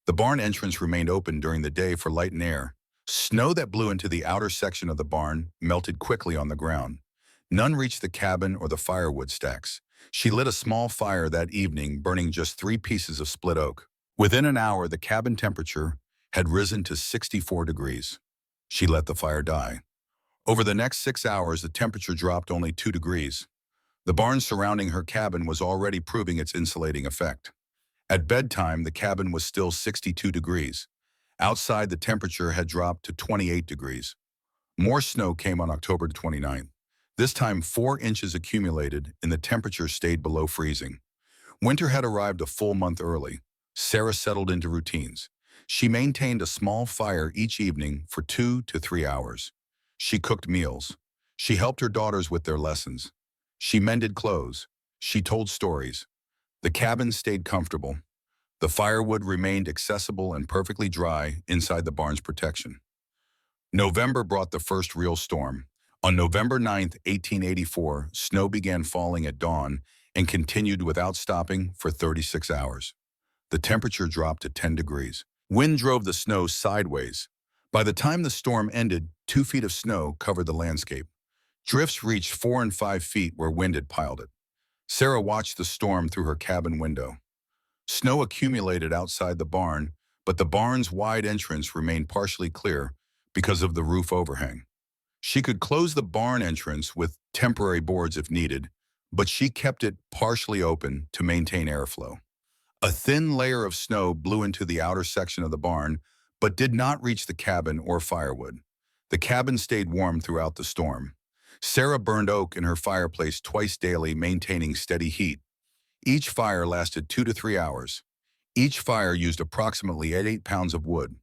[SPEAKER 1] The barn entrance remained open during the day for light and air. Snow that blew into the outer section of the barn melted quickly on the ground. None reached the cabin or the firewood stacks. She lit a small fire that evening, burning just 3 pieces of split oak. Within an hour, the cabin temperature had risen to 64 degrees. She let the fire die. Over the next 6 hours, the temperature dropped only 2 degrees. The barn surrounding her cabin was already proving its insulating effect. At bedtime, the cabin was still 62 degrees. Outside, the temperature had dropped to 28 degrees. More snow came on October 29th. This time, 4 inches accumulated and the temperature stayed below freezing. Winter had arrived a full month early. Sarah settled into routines. She maintained a small fire each evening for 2 to 3 hours. She cooked meals. She helped her daughters with their lessons. She mended clothes. She told stories. The cabin stayed comfortable. The firewood remained accessible and perfectly dry inside the barn's protection. November brought the first real storm. On November 9th, 1884, snow began falling at dawn and continued without stopping for 36 hours. The temperature dropped to 10 degrees. Wind drove the snow sideways. By the time the storm ended, 2 feet of snow covered the landscape. Drifts reached 4 and 5 feet where wind had piled it. Sarah watched the storm through her cabin window. Snow accumulated outside the barn, but the barn's wide entrance remained partially clear because of the roof overhang. She could close the barn entrance with temporary boards if needed, but she kept it partially open to maintain airflow. A thin layer of snow blew into the outer section of the barn, but did not reach the cabin or firewood. The cabin stayed warm throughout the storm. Sarah burned oak in her fireplace twice daily, maintaining steady heat. Each fire lasted 2 to 3 hours. Each fire used approximately 8 pounds of wood.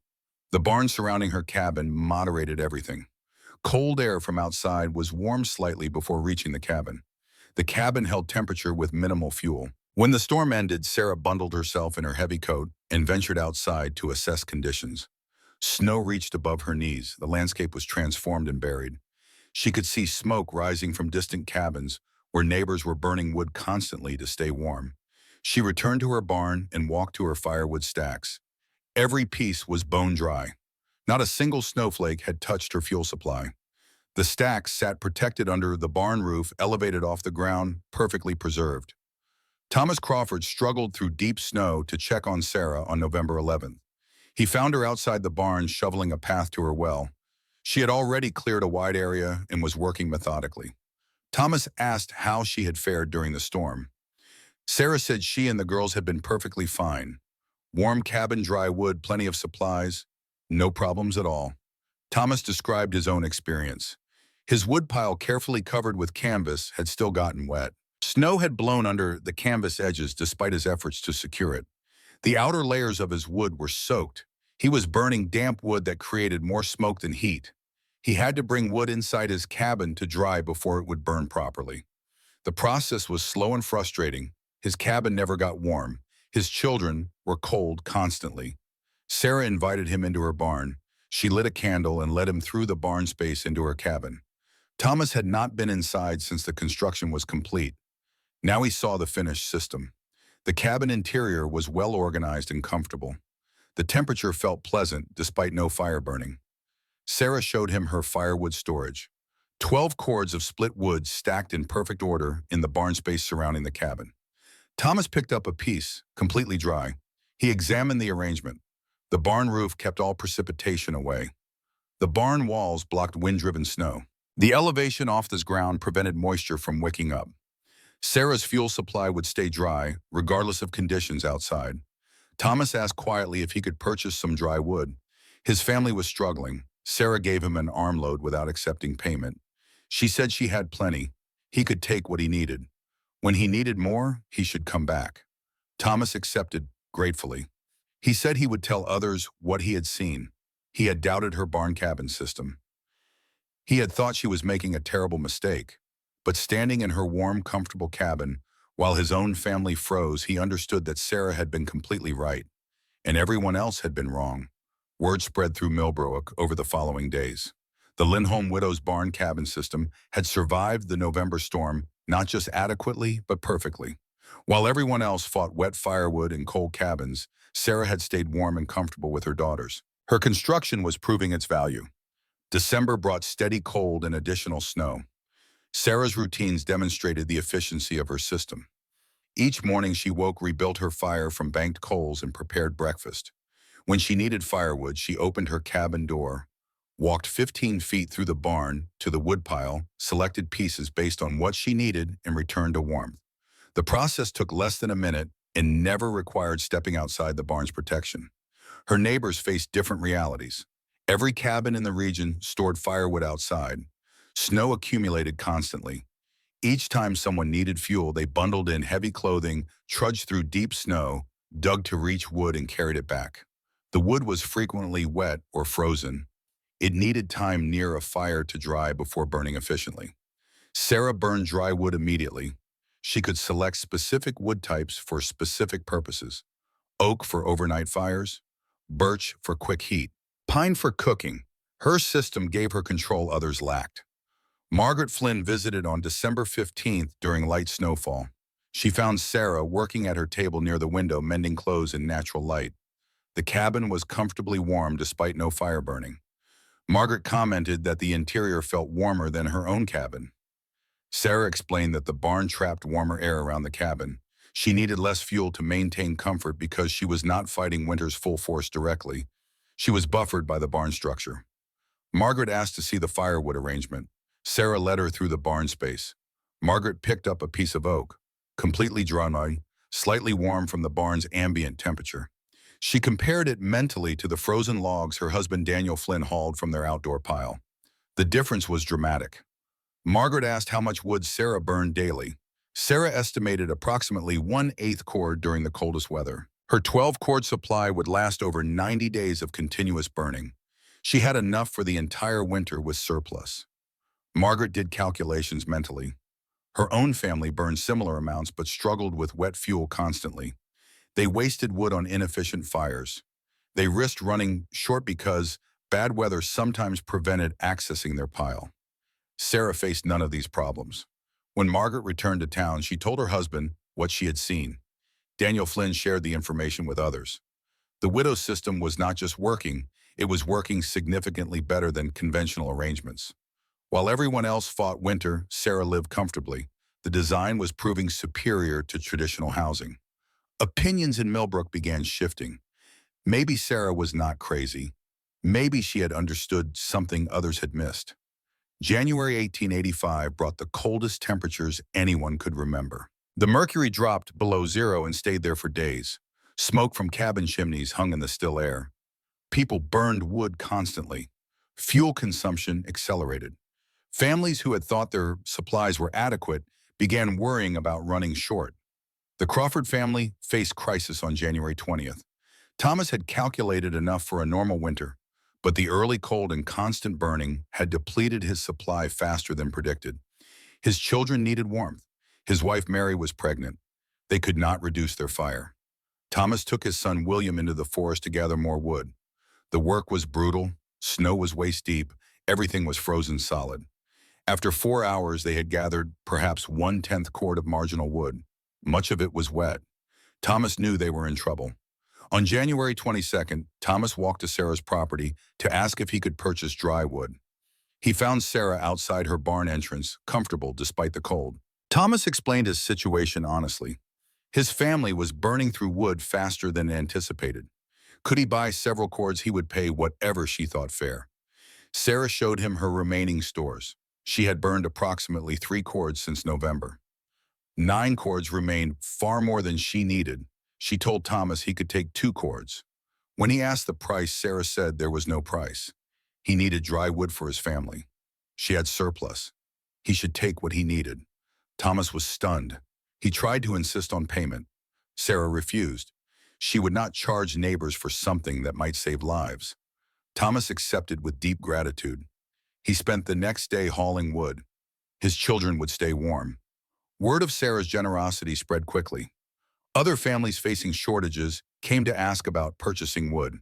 [SPEAKER 1] The barn surrounding her cabin moderated everything. Cold air from outside was warmed slightly before reaching the cabin. The cabin held temperature with minimal fuel. When the storm ended, Sarah bundled herself in her heavy coat and ventured outside to assess conditions. Snow reached above her knees. The landscape was transformed and buried. She could see smoke rising from distant cabins where neighbors were burning wood constantly to stay warm. She returned to her barn and walked to her firewood stacks. Every piece was bone dry. Not a single snowflake had touched her fuel supply. The stacks sat protected under the barn roof, elevated off the ground, perfectly preserved. Thomas Crawford struggled through deep snow to check on Sarah on November 11th. He found her outside the barn shoveling a path to her well. She had already cleared a wide area and was working methodically. Thomas asked how she had fared during the storm. Sarah said she and the girls had been perfectly fine. Warm cabin, dry wood, plenty of supplies, no problems at all. Thomas described his own experience. His woodpile, carefully covered with canvas, had still gotten wet. Snow had blown under the canvas edges despite his efforts to secure it. The outer layers of his wood were soaked. He was burning damp wood that created more smoke than heat. He had to bring wood inside his cabin to dry before it would burn properly. The process was slow and frustrating. His cabin never got warm. His children were cold constantly. Sarah invited him into her barn. She lit a candle and led him through the barn space into her cabin. Thomas had not been inside since the construction was complete. Now he saw the finished system. The cabin interior was well organized and comfortable. The temperature felt pleasant despite no fire burning. Sarah showed him her firewood storage. 12 cords of split wood stacked in perfect order in the barn space surrounding the cabin. Thomas picked up a piece, completely dry. He examined the arrangement. The barn roof kept all precipitation away. The barn walls blocked wind-driven snow. The elevation off the ground prevented moisture from wicking up. Sarah's fuel supply would stay dry, regardless of conditions outside. Thomas asked quietly if he could purchase some dry wood. His family was struggling. Sarah gave him an armload without accepting payment. She said she had plenty. He could take what he needed. When he needed more, he should come back. Thomas accepted gratefully. He said he would tell others what he had seen. He had doubted her barn cabin system. He had thought she was making a terrible mistake. But standing in her warm, comfortable cabin, while his own family froze, he understood that Sarah had been completely right, and everyone else had been wrong. Word spread through Millbrook over the following days. The Lindholm widows' barn cabin system had survived the November storm, not just adequately, but perfectly. While everyone else fought wet firewood and cold cabins, Sarah had stayed warm and comfortable with her daughters. Her construction was proving its value. December brought steady cold and additional snow. Sarah's routines demonstrated the efficiency of her system. Each morning she woke, rebuilt her fire from banked coals, and prepared breakfast. When she needed firewood, she opened her cabin door, walked 15 feet through the barn to the woodpile, selected pieces based on what she needed, and returned to warmth. The process took less than a minute and never required stepping outside the barn's protection. Her neighbors faced different realities. Every cabin in the region stored firewood outside. Snow accumulated constantly. Each time someone needed fuel, they bundled in heavy clothing, trudged through deep snow, dug to reach wood, and carried it back. The wood was frequently wet or frozen. It needed time near a fire to dry before burning efficiently. Sarah burned dry wood immediately. She could select specific wood types for specific purposes: oak for overnight fires, birch for quick heat, pine for cooking. Her system gave her control others lacked. Margaret Flynn visited on December 15th during light snowfall. She found Sarah working at her table near the window mending clothes in natural light. The cabin was comfortably warm despite no fire burning. Margaret commented that the interior felt warmer than her own cabin. Sarah explained that the barn trapped warmer air around the cabin. She needed less fuel to maintain comfort because she was not fighting winter's full force directly. She was buffered by the barn structure. Margaret asked to see the firewood arrangement. Sarah led her through the barn space. Margaret picked up a piece of oak, completely dry, slightly warm from the barn's ambient temperature. She compared it mentally to the frozen logs her husband Daniel Flynn hauled from their outdoor pile. The difference was dramatic. Margaret asked how much wood Sarah burned daily. Sarah estimated approximately 1/8 cord during the coldest weather. Her 12-cord supply would last over 90 days of continuous burning. She had enough for the entire winter with surplus. Margaret did calculations mentally. Her own family burned similar amounts but struggled with wet fuel constantly. They wasted wood on inefficient fires. They risked running short because bad weather sometimes prevented accessing their pile. Sarah faced none of these problems. When Margaret returned to town, she told her husband what she had seen. Daniel Flynn shared the information with others. The widow system was not just working, it was working significantly better than conventional arrangements. While everyone else fought winter, Sarah lived comfortably. The design was proving superior to traditional housing. Opinions in Millbrook began shifting. Maybe Sarah was not crazy. Maybe she had understood something others had missed. January 1885 brought the coldest temperatures anyone could remember. The mercury dropped below zero and stayed there for days. Smoke from cabin chimneys hung in the still air. People burned wood constantly. Fuel consumption accelerated. Families who had thought their supplies were adequate began worrying about running short. The Crawford family faced crisis on January 20th. Thomas had calculated enough for a normal winter, but the early cold and constant burning had depleted his supply faster than predicted. His children needed warmth. His wife Mary was pregnant. They could not reduce their fire. Thomas took his son William into the forest to gather more wood. The work was brutal. Snow was waist deep. Everything was frozen solid. After 4 hours, they had gathered perhaps 1/10 cord of marginal wood. Much of it was wet. Thomas knew they were in trouble. On January 22nd, Thomas walked to Sarah's property to ask if he could purchase dry wood. He found Sarah outside her barn entrance, comfortable despite the cold. Thomas explained his situation honestly. His family was burning through wood faster than anticipated. Could he buy several cords, he would pay whatever she thought fair. Sarah showed him her remaining stores. She had burned approximately 3 cords since November. 9 cords remained, far more than she needed. She told Thomas he could take 2 cords. When he asked the price, Sarah said there was no price. He needed dry wood for his family. She had surplus. He should take what he needed. Thomas was stunned. He tried to insist on payment. Sarah refused. She would not charge neighbors for something that might save lives. Thomas accepted with deep gratitude. He spent the next day hauling wood. His children would stay warm. Word of Sarah's generosity spread quickly. Other families facing shortages came to ask about purchasing wood.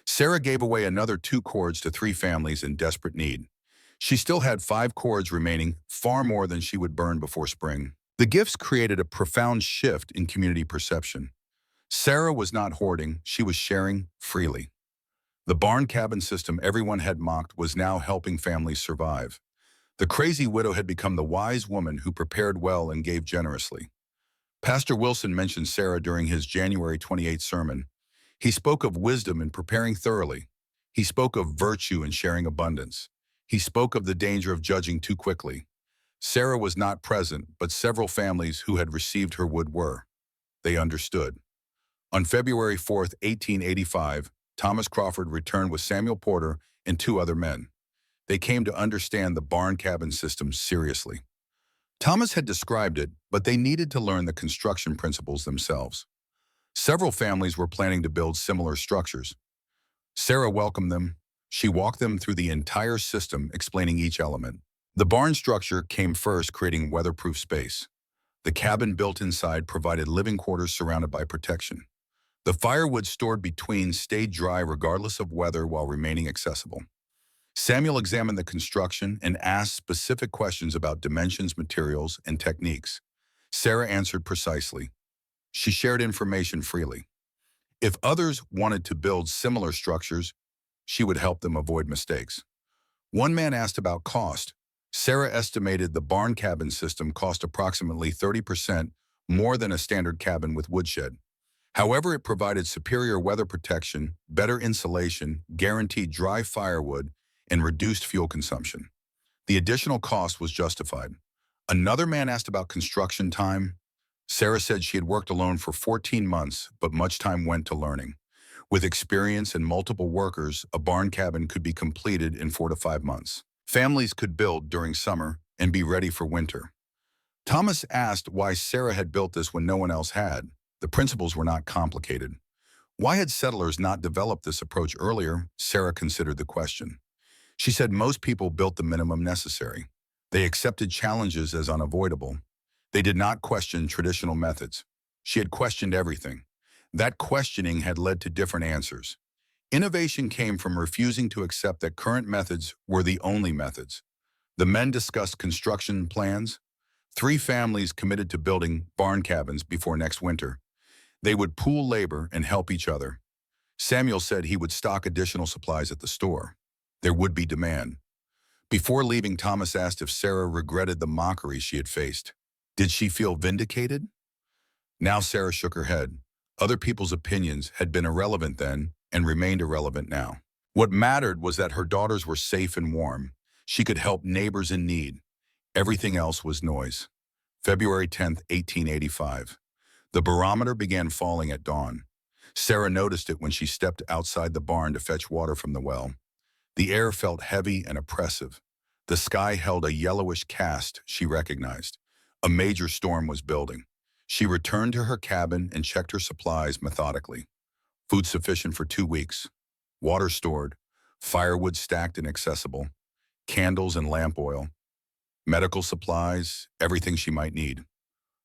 [SPEAKER 1] Sarah gave away another 2 cords to 3 families in desperate need. She still had 5 cords remaining, far more than she would burn before spring. The gifts created a profound shift in community perception. Sarah was not hoarding, she was sharing freely. The barn cabin system everyone had mocked was now helping families survive. The crazy widow had become the wise woman who prepared well and gave generously. Pastor Wilson mentioned Sarah during his January 28 sermon. He spoke of wisdom in preparing thoroughly. He spoke of virtue in sharing abundance. He spoke of the danger of judging too quickly. Sarah was not present, but several families who had received her wood were. They understood. On February 4th, 1885, Thomas Crawford returned with Samuel Porter and 2 other men. They came to understand the barn cabin system seriously. Thomas had described it, but they needed to learn the construction principles themselves. Several families were planning to build similar structures. Sarah welcomed them. She walked them through the entire system, explaining each element. The barn structure came first, creating weatherproof space. The cabin built inside provided living quarters surrounded by protection. The firewood stored between stayed dry regardless of weather while remaining accessible. Samuel examined the construction and asked specific questions about dimensions, materials, and techniques. Sarah answered precisely. She shared information freely. If others wanted to build similar structures, she would help them avoid mistakes. One man asked about cost. Sarah estimated the barn cabin system cost approximately 30% more than a standard cabin with woodshed. However, it provided superior weather protection, better insulation, guaranteed dry firewood, and reduced fuel consumption. The additional cost was justified. Another man asked about construction time. Sarah said she had worked alone for 14 months, but much time went to learning. With experience and multiple workers, a barn cabin could be completed in 4 to 5 months. Families could build during summer and be ready for winter. Thomas asked why Sarah had built this when no one else had. The principles were not complicated. Why had settlers not developed this approach earlier? Sarah considered the question. She said most people built the minimum necessary. They accepted challenges as unavoidable. They did not question traditional methods. She had questioned everything. That questioning had led to different answers. Innovation came from refusing to accept that current methods were the only methods. The men discussed construction plans. 3 families committed to building barn cabins before next winter. They would pool labor and help each other. Samuel said he would stock additional supplies at the store. There would be demand. Before leaving, Thomas asked if Sarah regretted the mockery she had faced. Did she feel vindicated? Now Sarah shook her head. Other people's opinions had been irrelevant then and remained irrelevant now. What mattered was that her daughters were safe and warm. She could help neighbors in need. Everything else was noise. February 10th, 1885. The barometer began falling at dawn. Sarah noticed it when she stepped outside the barn to fetch water from the well. The air felt heavy and oppressive. The sky held a yellowish cast she recognized. A major storm was building. She returned to her cabin and checked her supplies methodically. Food sufficient for 2 weeks. Water stored. Firewood stacked and accessible. Candles and lamp oil. Medical supplies, everything she might need.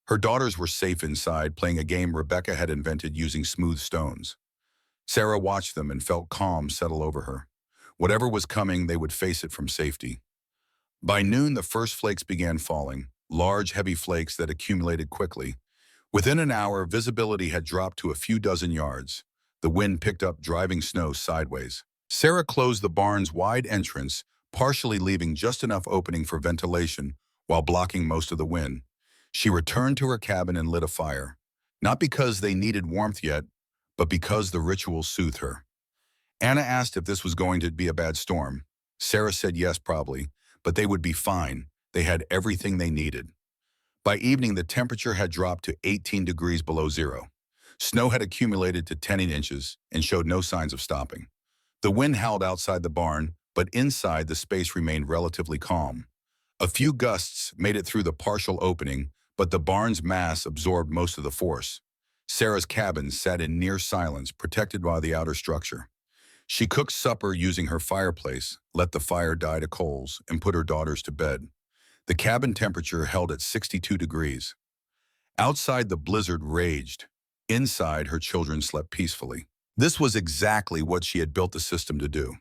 [SPEAKER 1] Her daughters were safe inside, playing a game Rebecca had invented using smooth stones. Sarah watched them and felt calm settle over her. Whatever was coming, they would face it from safety. By noon, the first flakes began falling, large, heavy flakes that accumulated quickly. Within an hour, visibility had dropped to a few dozen yards. The wind picked up, driving snow sideways. Sarah closed the barn's wide entrance, partially leaving just enough opening for ventilation while blocking most of the wind. She returned to her cabin and lit a fire, not because they needed warmth yet, but because the ritual soothed her. Anna asked if this was going to be a bad storm. Sarah said yes, probably, but they would be fine. They had everything they needed. By evening, the temperature had dropped to 18 degrees below zero. Snow had accumulated to 10 inches and showed no signs of stopping. The wind howled outside the barn, but inside the space remained relatively calm. A few gusts made it through the partial opening, but the barn's mass absorbed most of the force. Sarah's cabin sat in near silence, protected by the outer structure. She cooked supper using her fireplace, let the fire die to coals, and put her daughters to bed. The cabin temperature held at 62 degrees. Outside, the blizzard raged. Inside, her children slept peacefully. This was exactly what she had built the system to do.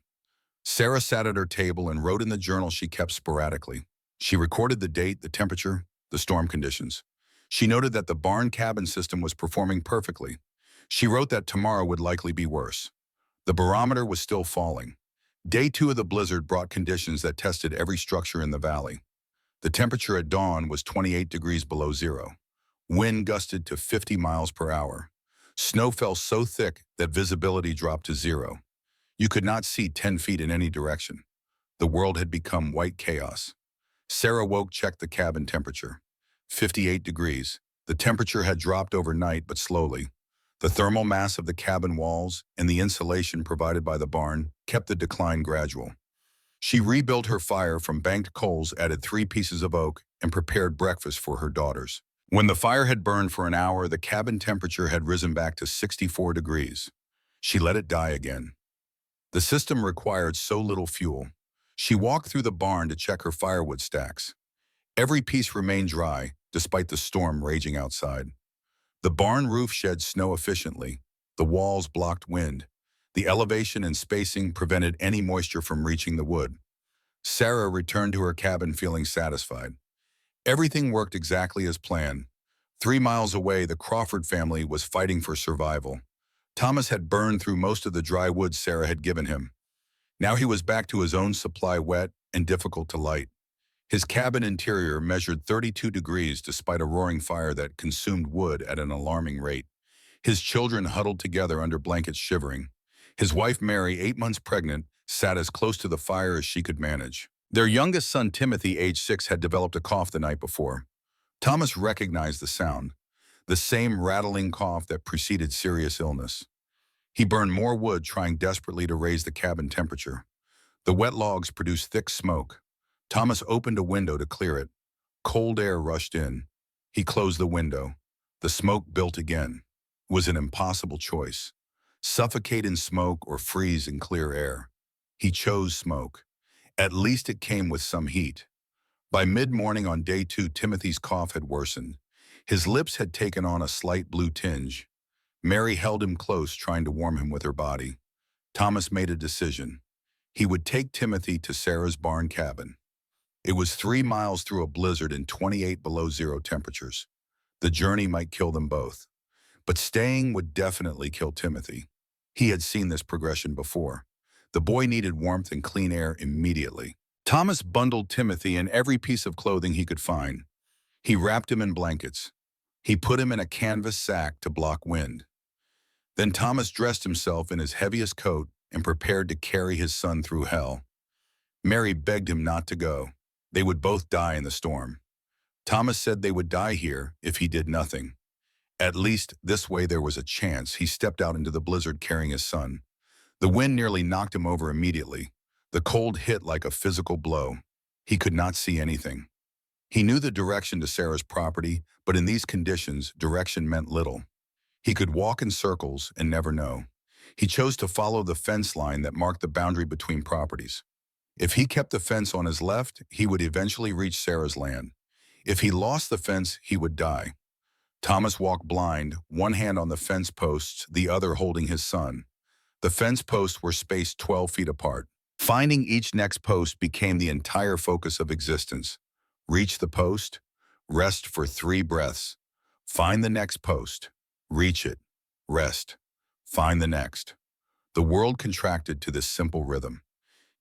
[SPEAKER 1] Sarah sat at her table and wrote in the journal she kept sporadically. She recorded the date, the temperature, the storm conditions. She noted that the barn cabin system was performing perfectly. She wrote that tomorrow would likely be worse. The barometer was still falling. Day 2 of the blizzard brought conditions that tested every structure in the valley. The temperature at dawn was 28 degrees below zero. Wind gusted to 50 miles per hour. Snow fell so thick that visibility dropped to zero. You could not see 10 feet in any direction. The world had become white chaos. Sarah woke, checked the cabin temperature. 58 degrees. The temperature had dropped overnight, but slowly. The thermal mass of the cabin walls and the insulation provided by the barn kept the decline gradual. She rebuilt her fire from banked coals, added 3 pieces of oak, and prepared breakfast for her daughters. When the fire had burned for an hour, the cabin temperature had risen back to 64 degrees. She let it die again. The system required so little fuel. She walked through the barn to check her firewood stacks. Every piece remained dry, despite the storm raging outside. The barn roof shed snow efficiently. The walls blocked wind. The elevation and spacing prevented any moisture from reaching the wood. Sarah returned to her cabin feeling satisfied. Everything worked exactly as planned. 3 miles away, the Crawford family was fighting for survival. Thomas had burned through most of the dry wood Sarah had given him. Now he was back to his own supply, wet and difficult to light. His cabin interior measured 32 degrees despite a roaring fire that consumed wood at an alarming rate. His children huddled together under blankets shivering. His wife Mary, 8 months pregnant, sat as close to the fire as she could manage. Their youngest son Timothy, age 6, had developed a cough the night before. Thomas recognized the sound, the same rattling cough that preceded serious illness. He burned more wood, trying desperately to raise the cabin temperature. The wet logs produced thick smoke. Thomas opened a window to clear it. Cold air rushed in. He closed the window. The smoke built again. It was an impossible choice. Suffocate in smoke or freeze in clear air. He chose smoke. At least it came with some heat. By mid-morning on day 2, Timothy's cough had worsened. His lips had taken on a slight blue tinge. Mary held him close, trying to warm him with her body. Thomas made a decision. He would take Timothy to Sarah's barn cabin. It was 3 miles through a blizzard and 28 below zero temperatures. The journey might kill them both. But staying would definitely kill Timothy. He had seen this progression before. The boy needed warmth and clean air immediately. Thomas bundled Timothy in every piece of clothing he could find. He wrapped him in blankets. He put him in a canvas sack to block wind. Then Thomas dressed himself in his heaviest coat and prepared to carry his son through hell. Mary begged him not to go. They would both die in the storm. Thomas said they would die here if he did nothing. At least this way there was a chance. He stepped out into the blizzard carrying his son. The wind nearly knocked him over immediately. The cold hit like a physical blow. He could not see anything. He knew the direction to Sarah's property, but in these conditions, direction meant little. He could walk in circles and never know. He chose to follow the fence line that marked the boundary between properties. If he kept the fence on his left, he would eventually reach Sarah's land. If he lost the fence, he would die. Thomas walked blind, one hand on the fence posts, the other holding his son. The fence posts were spaced 12 feet apart. Finding each next post became the entire focus of existence. Reach the post, rest for 3 breaths. Find the next post, reach it, rest, find the next. The world contracted to this simple rhythm.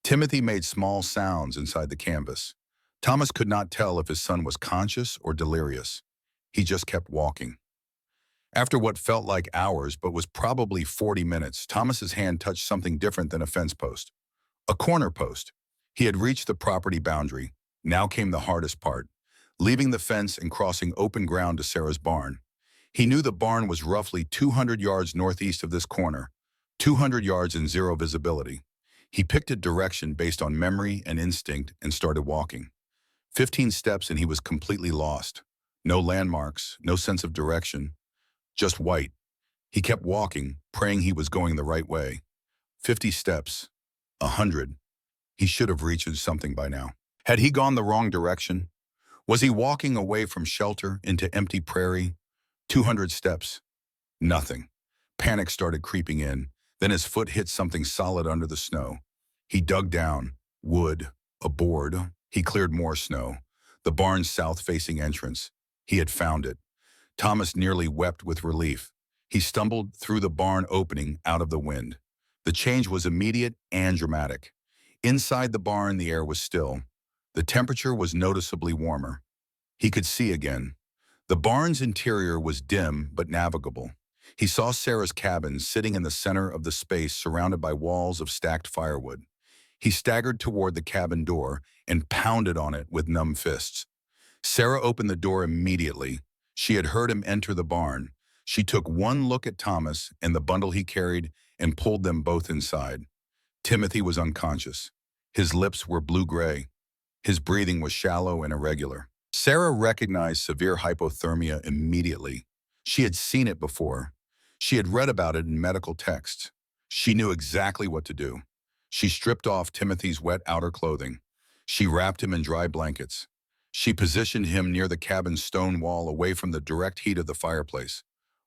[SPEAKER 1] Timothy made small sounds inside the canvas. Thomas could not tell if his son was conscious or delirious. He just kept walking. After what felt like hours but was probably 40 minutes, Thomas's hand touched something different than a fence post. A corner post. He had reached the property boundary. Now came the hardest part, leaving the fence and crossing open ground to Sarah's barn. He knew the barn was roughly 200 yards northeast of this corner, 200 yards in zero visibility. He picked a direction based on memory and instinct and started walking. 15 steps and he was completely lost. No landmarks, no sense of direction, just white. He kept walking, praying he was going the right way. 50 steps, 100. He should have reached something by now. Had he gone the wrong direction? Was he walking away from shelter into empty prairie? 200 steps. Nothing. Panic started creeping in. Then his foot hit something solid under the snow. He dug down. Wood. A board. He cleared more snow. The barn's south-facing entrance. He had found it. Thomas nearly wept with relief. He stumbled through the barn opening out of the wind. The change was immediate and dramatic. Inside the barn, the air was still. The temperature was noticeably warmer. He could see again. The barn's interior was dim but navigable. He saw Sarah's cabin sitting in the center of the space surrounded by walls of stacked firewood. He staggered toward the cabin door and pounded on it with numb fists. Sarah opened the door immediately. She had heard him enter the barn. She took one look at Thomas and the bundle he carried and pulled them both inside. Timothy was unconscious. His lips were blue-gray. His breathing was shallow and irregular. Sarah recognized severe hypothermia immediately. She had seen it before. She had read about it in medical texts. She knew exactly what to do. She stripped off Timothy's wet outer clothing. She wrapped him in dry blankets. She positioned him near the cabin's stone wall away from the direct heat of the fireplace.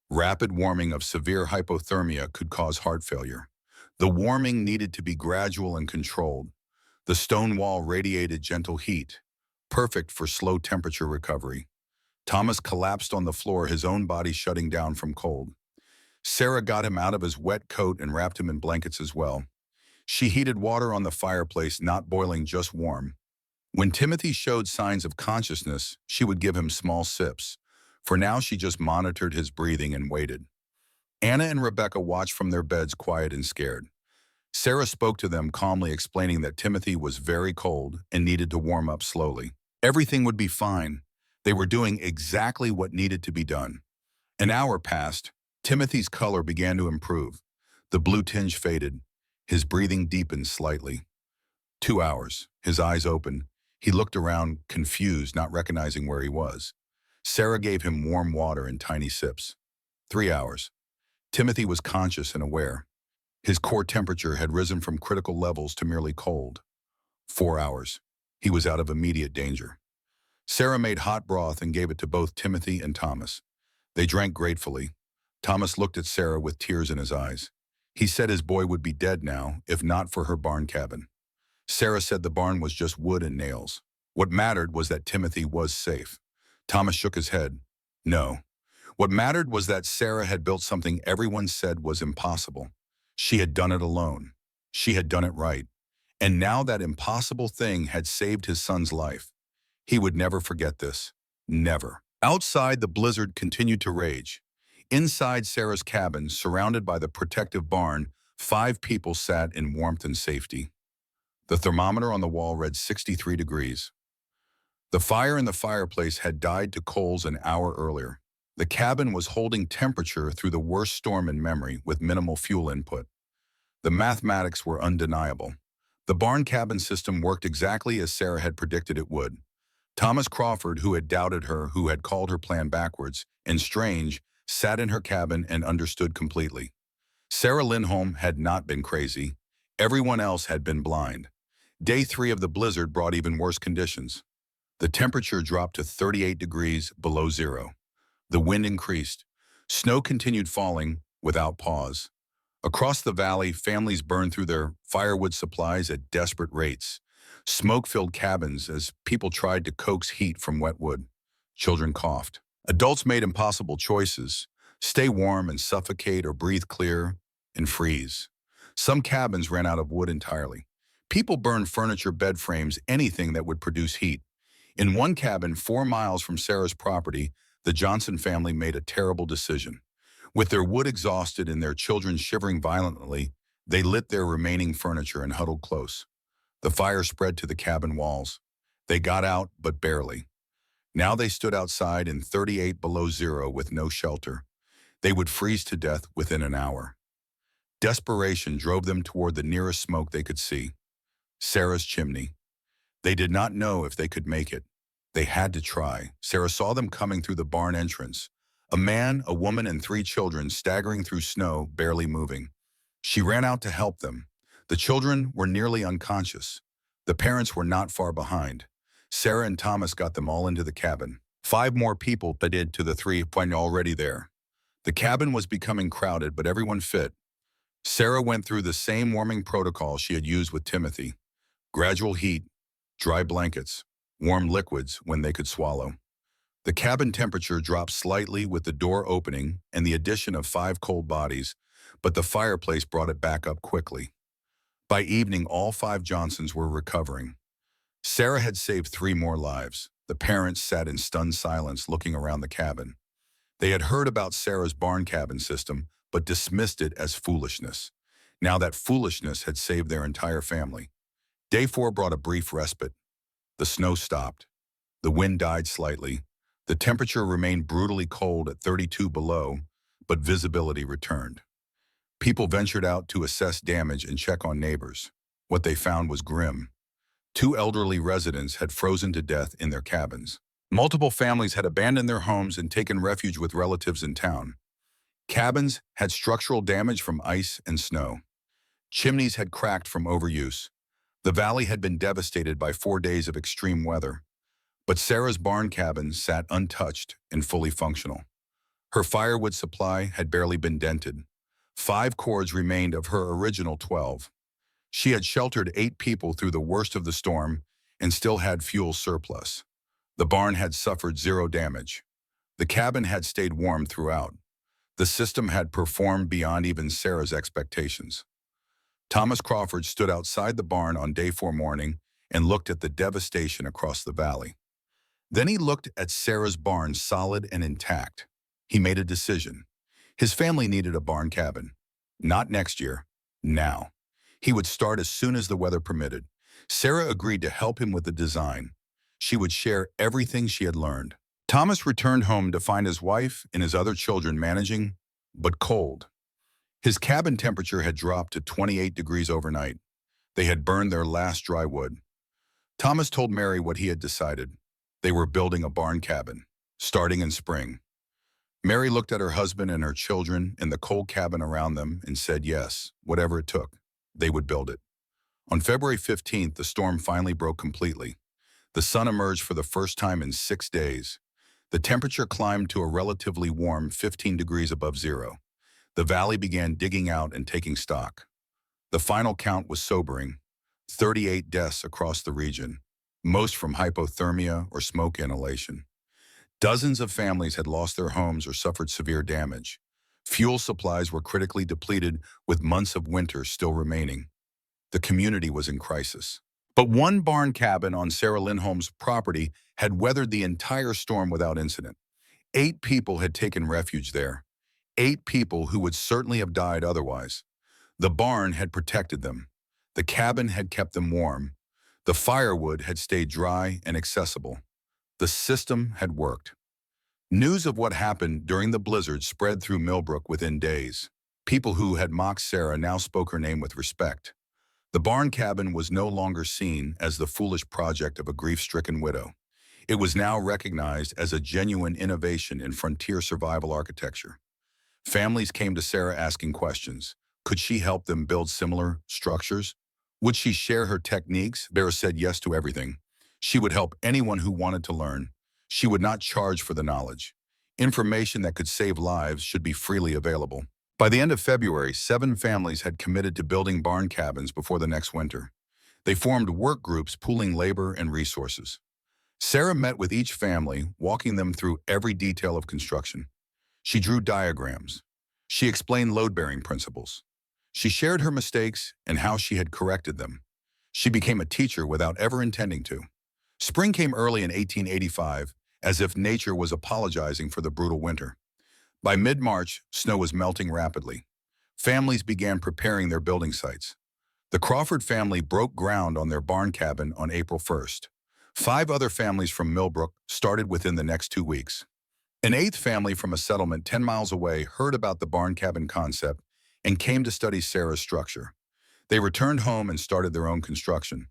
[SPEAKER 1] Rapid warming of severe hypothermia could cause heart failure. The warming needed to be gradual and controlled. The stone wall radiated gentle heat, perfect for slow temperature recovery. Thomas collapsed on the floor, his own body shutting down from cold. Sarah got him out of his wet coat and wrapped him in blankets as well. She heated water on the fireplace, not boiling, just warm. When Timothy showed signs of consciousness, she would give him small sips. For now, she just monitored his breathing and waited. Anna and Rebecca watched from their beds, quiet and scared. Sarah spoke to them calmly, explaining that Timothy was very cold and needed to warm up slowly. Everything would be fine. They were doing exactly what needed to be done. An hour passed. Timothy's color began to improve. The blue tinge faded. His breathing deepened slightly. 2 hours. His eyes opened. He looked around, confused, not recognizing where he was. Sarah gave him warm water in tiny sips. 3 hours. Timothy was conscious and aware. His core temperature had risen from critical levels to merely cold. 4 hours. He was out of immediate danger. Sarah made hot broth and gave it to both Timothy and Thomas. They drank gratefully. Thomas looked at Sarah with tears in his eyes. He said his boy would be dead now, if not for her barn cabin. Sarah said the barn was just wood and nails. What mattered was that Timothy was safe. Thomas shook his head. No. What mattered was that Sarah had built something everyone said was impossible. She had done it alone. She had done it right. And now that impossible thing had saved his son's life. He would never forget this. Never. Outside, the blizzard continued to rage. Inside Sarah's cabin, surrounded by the protective barn, 5 people sat in warmth and safety. The thermometer on the wall read 63 degrees. The fire in the fireplace had died to coals an hour earlier. The cabin was holding temperature through the worst storm in memory with minimal fuel input. The mathematics were undeniable. The barn cabin system worked exactly as Sarah had predicted it would. Thomas Crawford, who had doubted her, who had called her plan backwards and strange, sat in her cabin and understood completely. Sarah Lindholm had not been crazy. Everyone else had been blind. Day 3 of the blizzard brought even worse conditions. The temperature dropped to 38 degrees below zero. The wind increased. Snow continued falling without pause. Across the valley, families burned through their firewood supplies at desperate rates. Smoke filled cabins as people tried to coax heat from wet wood. Children coughed. Adults made impossible choices: stay warm and suffocate, or breathe clear and freeze. Some cabins ran out of wood entirely. People burned furniture, bed frames, anything that would produce heat. In one cabin 4 miles from Sarah's property, the Johnson family made a terrible decision. With their wood exhausted and their children shivering violently, they lit their remaining furniture and huddled close. The fire spread to the cabin walls. They got out, but barely. Now they stood outside in 38 below zero with no shelter. They would freeze to death within an hour. Desperation drove them toward the nearest smoke they could see: Sarah's chimney. They did not know if they could make it. They had to try. Sarah saw them coming through the barn entrance. A man, a woman, and 3 children staggering through snow, barely moving. She ran out to help them. The children were nearly unconscious. The parents were not far behind. Sarah and Thomas got them all into the cabin. 5 more people added to the 3 when already there. The cabin was becoming crowded, but everyone fit. Sarah went through the same warming protocol she had used with Timothy: gradual heat, dry blankets, warm liquids when they could swallow. The cabin temperature dropped slightly with the door opening and the addition of 5 cold bodies, but the fireplace brought it back up quickly. By evening, all 5 Johnsons were recovering. Sarah had saved 3 more lives. The parents sat in stunned silence, looking around the cabin. They had heard about Sarah's barn cabin system, but dismissed it as foolishness. Now that foolishness had saved their entire family. Day 4 brought a brief respite. The snow stopped. The wind died slightly. The temperature remained brutally cold at 32 below, but visibility returned. People ventured out to assess damage and check on neighbors. What they found was grim. 2 elderly residents had frozen to death in their cabins. Multiple families had abandoned their homes and taken refuge with relatives in town. Cabins had structural damage from ice and snow. Chimneys had cracked from overuse. The valley had been devastated by 4 days of extreme weather. But Sarah's barn cabin sat untouched and fully functional. Her firewood supply had barely been dented. 5 cords remained of her original 12. She had sheltered 8 people through the worst of the storm and still had fuel surplus. The barn had suffered 0 damage. The cabin had stayed warm throughout. The system had performed beyond even Sarah's expectations. Thomas Crawford stood outside the barn on day 4 morning and looked at the devastation across the valley. Then he looked at Sarah's barn solid and intact. He made a decision. His family needed a barn cabin. Not next year, now. He would start as soon as the weather permitted. Sarah agreed to help him with the design. She would share everything she had learned. Thomas returned home to find his wife and his other children managing, but cold. His cabin temperature had dropped to 28 degrees overnight. They had burned their last dry wood. Thomas told Mary what he had decided. They were building a barn cabin, starting in spring. Mary looked at her husband and her children and the cold cabin around them and said yes, whatever it took, they would build it. On February 15th, the storm finally broke completely. The sun emerged for the first time in 6 days. The temperature climbed to a relatively warm 15 degrees above zero. The valley began digging out and taking stock. The final count was sobering: 38 deaths across the region, most from hypothermia or smoke inhalation. Dozens of families had lost their homes or suffered severe damage. Fuel supplies were critically depleted, with months of winter still remaining. The community was in crisis. But one barn cabin on Sarah Lindholm's property had weathered the entire storm without incident. 8 people had taken refuge there. 8 people who would certainly have died otherwise. The barn had protected them. The cabin had kept them warm. The firewood had stayed dry and accessible. The system had worked. News of what happened during the blizzard spread through Millbrook within days. People who had mocked Sarah now spoke her name with respect. The barn cabin was no longer seen as the foolish project of a grief-stricken widow. It was now recognized as a genuine innovation in frontier survival architecture. Families came to Sarah asking questions. Could she help them build similar structures? Would she share her techniques? Sarah said yes to everything. She would help anyone who wanted to learn. She would not charge for the knowledge. Information that could save lives should be freely available. By the end of February, 7 families had committed to building barn cabins before the next winter. They formed work groups pooling labor and resources. Sarah met with each family, walking them through every detail of construction. She drew diagrams. She explained load-bearing principles. She shared her mistakes and how she had corrected them. She became a teacher without ever intending to. Spring came early in 1885, as if nature was apologizing for the brutal winter. By mid-March, snow was melting rapidly. Families began preparing their building sites. The Crawford family broke ground on their barn cabin on April 1st. 5 other families from Millbrook started within the next 2 weeks. An 8th family from a settlement 10 miles away heard about the barn cabin concept and came to study Sarah's structure. They returned home and started their own construction.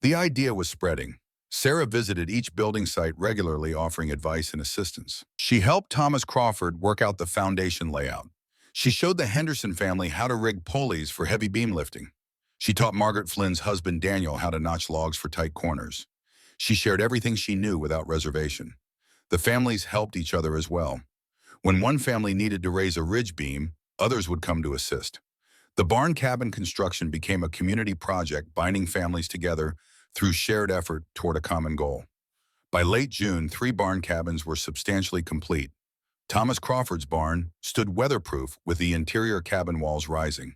[SPEAKER 1] The idea was spreading. Sarah visited each building site regularly, offering advice and assistance. She helped Thomas Crawford work out the foundation layout. She showed the Henderson family how to rig pulleys for heavy beam lifting. She taught Margaret Flynn's husband Daniel how to notch logs for tight corners. She shared everything she knew without reservation. The families helped each other as well. When one family needed to raise a ridge beam, others would come to assist. The barn cabin construction became a community project binding families together through shared effort toward a common goal. By late June, 3 barn cabins were substantially complete. Thomas Crawford's barn stood weatherproof with the interior cabin walls rising.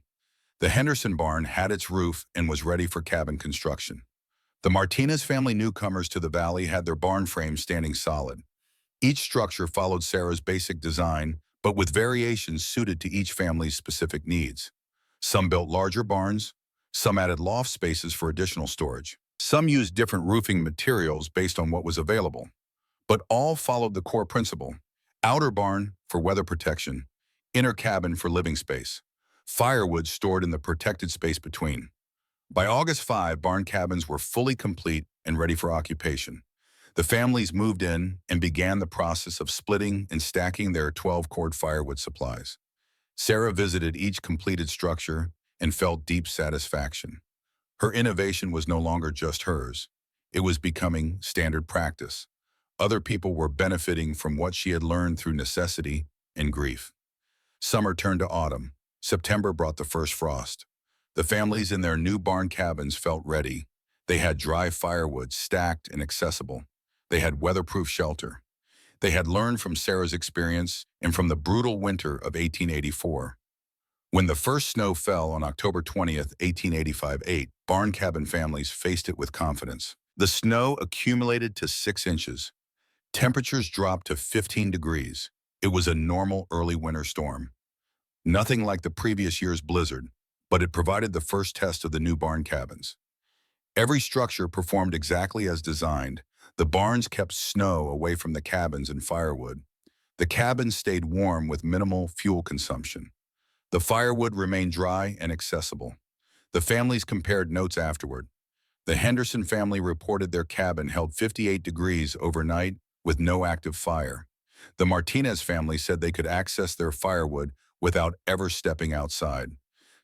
[SPEAKER 1] The Henderson barn had its roof and was ready for cabin construction. The Martinez family newcomers to the valley had their barn frames standing solid. Each structure followed Sarah's basic design, but with variations suited to each family's specific needs. Some built larger barns, some added loft spaces for additional storage. Some used different roofing materials based on what was available, but all followed the core principle: outer barn for weather protection, inner cabin for living space, firewood stored in the protected space between. By August 5, barn cabins were fully complete and ready for occupation. The families moved in and began the process of splitting and stacking their 12-cord firewood supplies. Sarah visited each completed structure and felt deep satisfaction. Her innovation was no longer just hers. It was becoming standard practice. Other people were benefiting from what she had learned through necessity and grief. Summer turned to autumn. September brought the first frost. The families in their new barn cabins felt ready. They had dry firewood stacked and accessible. They had weatherproof shelter. They had learned from Sarah's experience and from the brutal winter of 1884. When the first snow fell on October 20th, 1885, barn cabin families faced it with confidence. The snow accumulated to 6 inches. Temperatures dropped to 15 degrees. It was a normal early winter storm. Nothing like the previous year's blizzard, but it provided the first test of the new barn cabins. Every structure performed exactly as designed. The barns kept snow away from the cabins and firewood. The cabins stayed warm with minimal fuel consumption. The firewood remained dry and accessible. The families compared notes afterward. The Henderson family reported their cabin held 58 degrees overnight with no active fire. The Martinez family said they could access their firewood without ever stepping outside.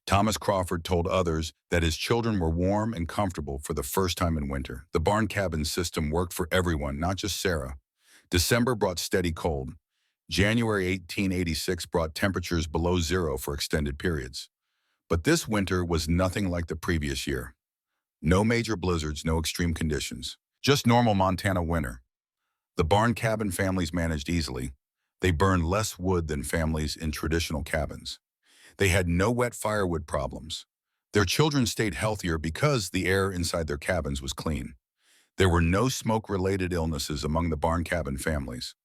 [SPEAKER 1] Thomas Crawford told others that his children were warm and comfortable for the first time in winter. The barn cabin system worked for everyone, not just Sarah. December brought steady cold. January 1886 brought temperatures below zero for extended periods. But this winter was nothing like the previous year. No major blizzards, no extreme conditions. Just normal Montana winter. The barn cabin families managed easily. They burned less wood than families in traditional cabins. They had no wet firewood problems. Their children stayed healthier because the air inside their cabins was clean. There were no smoke-related illnesses among the barn cabin families.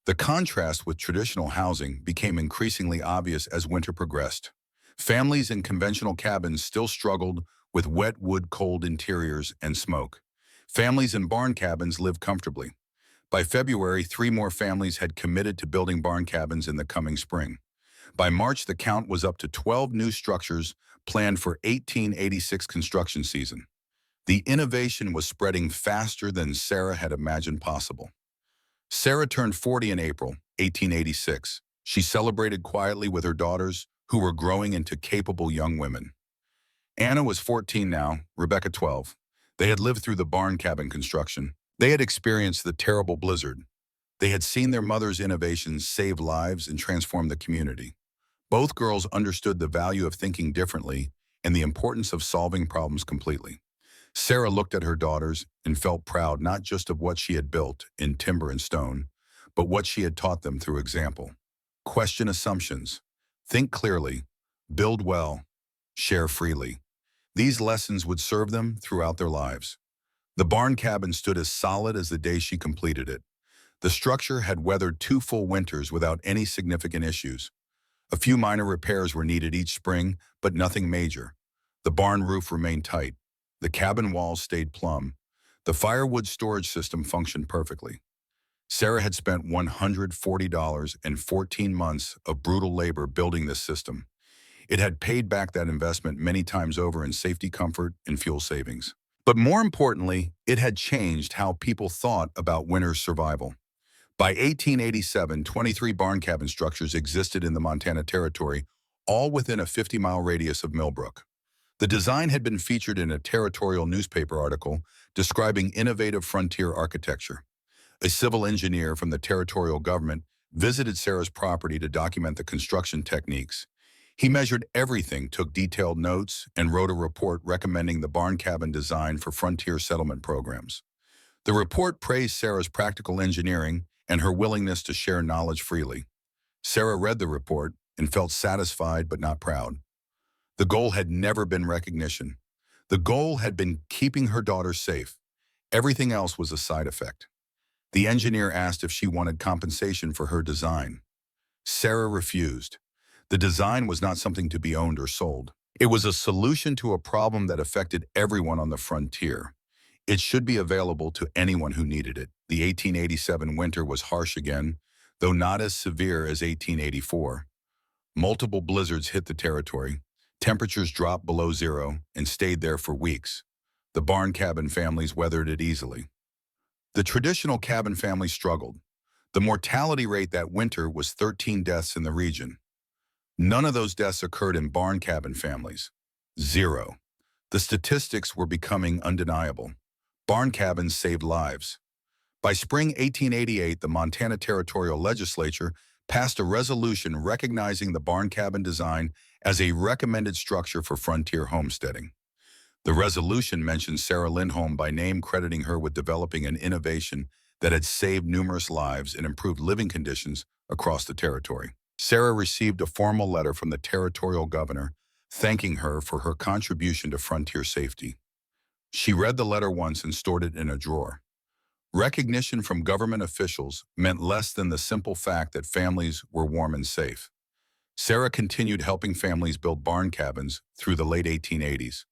[SPEAKER 1] The contrast with traditional housing became increasingly obvious as winter progressed. Families in conventional cabins still struggled with wet wood, cold interiors, and smoke. Families in barn cabins lived comfortably. By February, 3 more families had committed to building barn cabins in the coming spring. By March, the count was up to 12 new structures planned for 1886 construction season. The innovation was spreading faster than Sarah had imagined possible. Sarah turned 40 in April 1886. She celebrated quietly with her daughters, who were growing into capable young women. Anna was 14 now, Rebecca 12. They had lived through the barn cabin construction. They had experienced the terrible blizzard. They had seen their mother's innovations save lives and transform the community. Both girls understood the value of thinking differently and the importance of solving problems completely. Sarah looked at her daughters and felt proud not just of what she had built in timber and stone, but what she had taught them through example. Question assumptions. Think clearly. Build well. Share freely. These lessons would serve them throughout their lives. The barn cabin stood as solid as the day she completed it. The structure had weathered 2 full winters without any significant issues. A few minor repairs were needed each spring, but nothing major. The barn roof remained tight. The cabin walls stayed plumb. The firewood storage system functioned perfectly. Sarah had spent $140 and 14 months of brutal labor building this system. It had paid back that investment many times over in safety, comfort, and fuel savings. But more importantly, it had changed how people thought about winter survival. By 1887, 23 barn cabin structures existed in the Montana Territory, all within a 50-mile radius of Millbrook. The design had been featured in a territorial newspaper article describing innovative frontier architecture. A civil engineer from the territorial government visited Sarah's property to document the construction techniques. He measured everything, took detailed notes, and wrote a report recommending the barn cabin design for frontier settlement programs. The report praised Sarah's practical engineering and her willingness to share knowledge freely. Sarah read the report and felt satisfied but not proud. The goal had never been recognition. The goal had been keeping her daughters safe. Everything else was a side effect. The engineer asked if she wanted compensation for her design. Sarah refused. The design was not something to be owned or sold. It was a solution to a problem that affected everyone on the frontier. It should be available to anyone who needed it. The 1887 winter was harsh again, though not as severe as 1884. Multiple blizzards hit the territory. Temperatures dropped below zero and stayed there for weeks. The barn cabin families weathered it easily. The traditional cabin family struggled. The mortality rate that winter was 13 deaths in the region. None of those deaths occurred in barn cabin families. 0. The statistics were becoming undeniable. Barn cabins saved lives. By spring 1888, the Montana Territorial Legislature passed a resolution recognizing the barn cabin design as a recommended structure for frontier homesteading. The resolution mentioned Sarah Lindholm by name, crediting her with developing an innovation that had saved numerous lives and improved living conditions across the territory. Sarah received a formal letter from the territorial governor thanking her for her contribution to frontier safety. She read the letter once and stored it in a drawer. Recognition from government officials meant less than the simple fact that families were warm and safe. Sarah continued helping families build barn cabins through the late 1880s.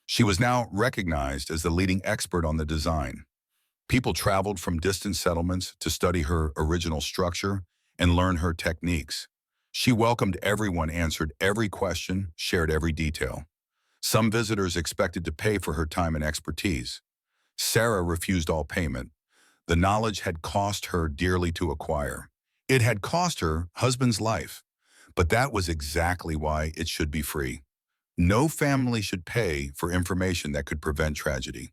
[SPEAKER 1] She was now recognized as the leading expert on the design. People traveled from distant settlements to study her original structure and learn her techniques. She welcomed everyone, answered every question, shared every detail. Some visitors expected to pay for her time and expertise. Sarah refused all payment. The knowledge had cost her dearly to acquire. It had cost her husband's life, but that was exactly why it should be free. No family should pay for information that could prevent tragedy.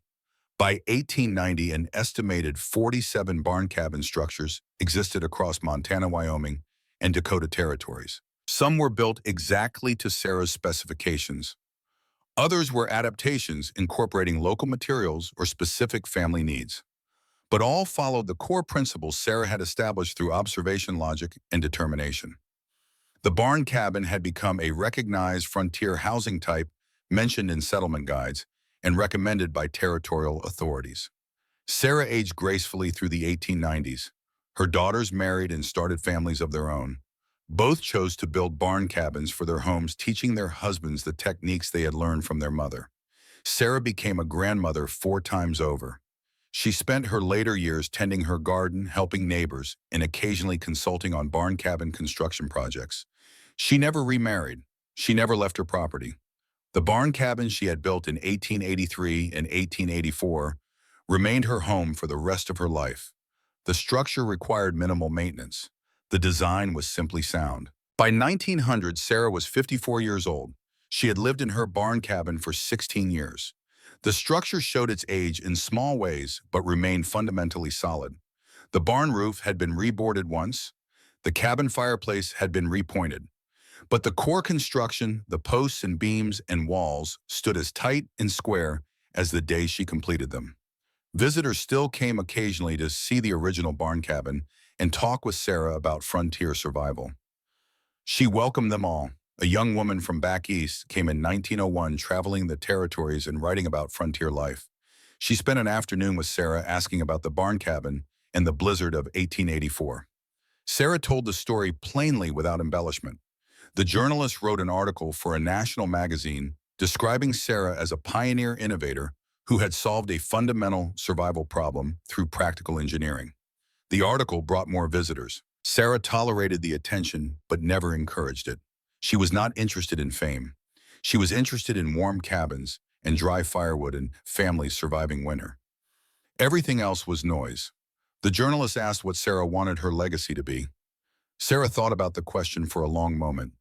[SPEAKER 1] By 1890, an estimated 47 barn cabin structures existed across Montana, Wyoming, and Dakota territories. Some were built exactly to Sarah's specifications. Others were adaptations incorporating local materials or specific family needs. But all followed the core principles Sarah had established through observation, logic, and determination. The barn cabin had become a recognized frontier housing type mentioned in settlement guides and recommended by territorial authorities. Sarah aged gracefully through the 1890s. Her daughters married and started families of their own. Both chose to build barn cabins for their homes, teaching their husbands the techniques they had learned from their mother. Sarah became a grandmother 4 times over. She spent her later years tending her garden, helping neighbors, and occasionally consulting on barn cabin construction projects. She never remarried. She never left her property. The barn cabin she had built in 1883 and 1884 remained her home for the rest of her life. The structure required minimal maintenance. The design was simply sound. By 1900, Sarah was 54 years old. She had lived in her barn cabin for 16 years. The structure showed its age in small ways, but remained fundamentally solid. The barn roof had been reboarded once. The cabin fireplace had been repointed. But the core construction, the posts and beams and walls, stood as tight and square as the day she completed them. Visitors still came occasionally to see the original barn cabin and talk with Sarah about frontier survival. She welcomed them all. A young woman from back east came in 1901, traveling the territories and writing about frontier life. She spent an afternoon with Sarah asking about the barn cabin and the blizzard of 1884. Sarah told the story plainly without embellishment. The journalist wrote an article for a national magazine describing Sarah as a pioneer innovator who had solved a fundamental survival problem through practical engineering. The article brought more visitors. Sarah tolerated the attention but never encouraged it. She was not interested in fame. She was interested in warm cabins and dry firewood and families surviving winter. Everything else was noise. The journalist asked what Sarah wanted her legacy to be. Sarah thought about the question for a long moment.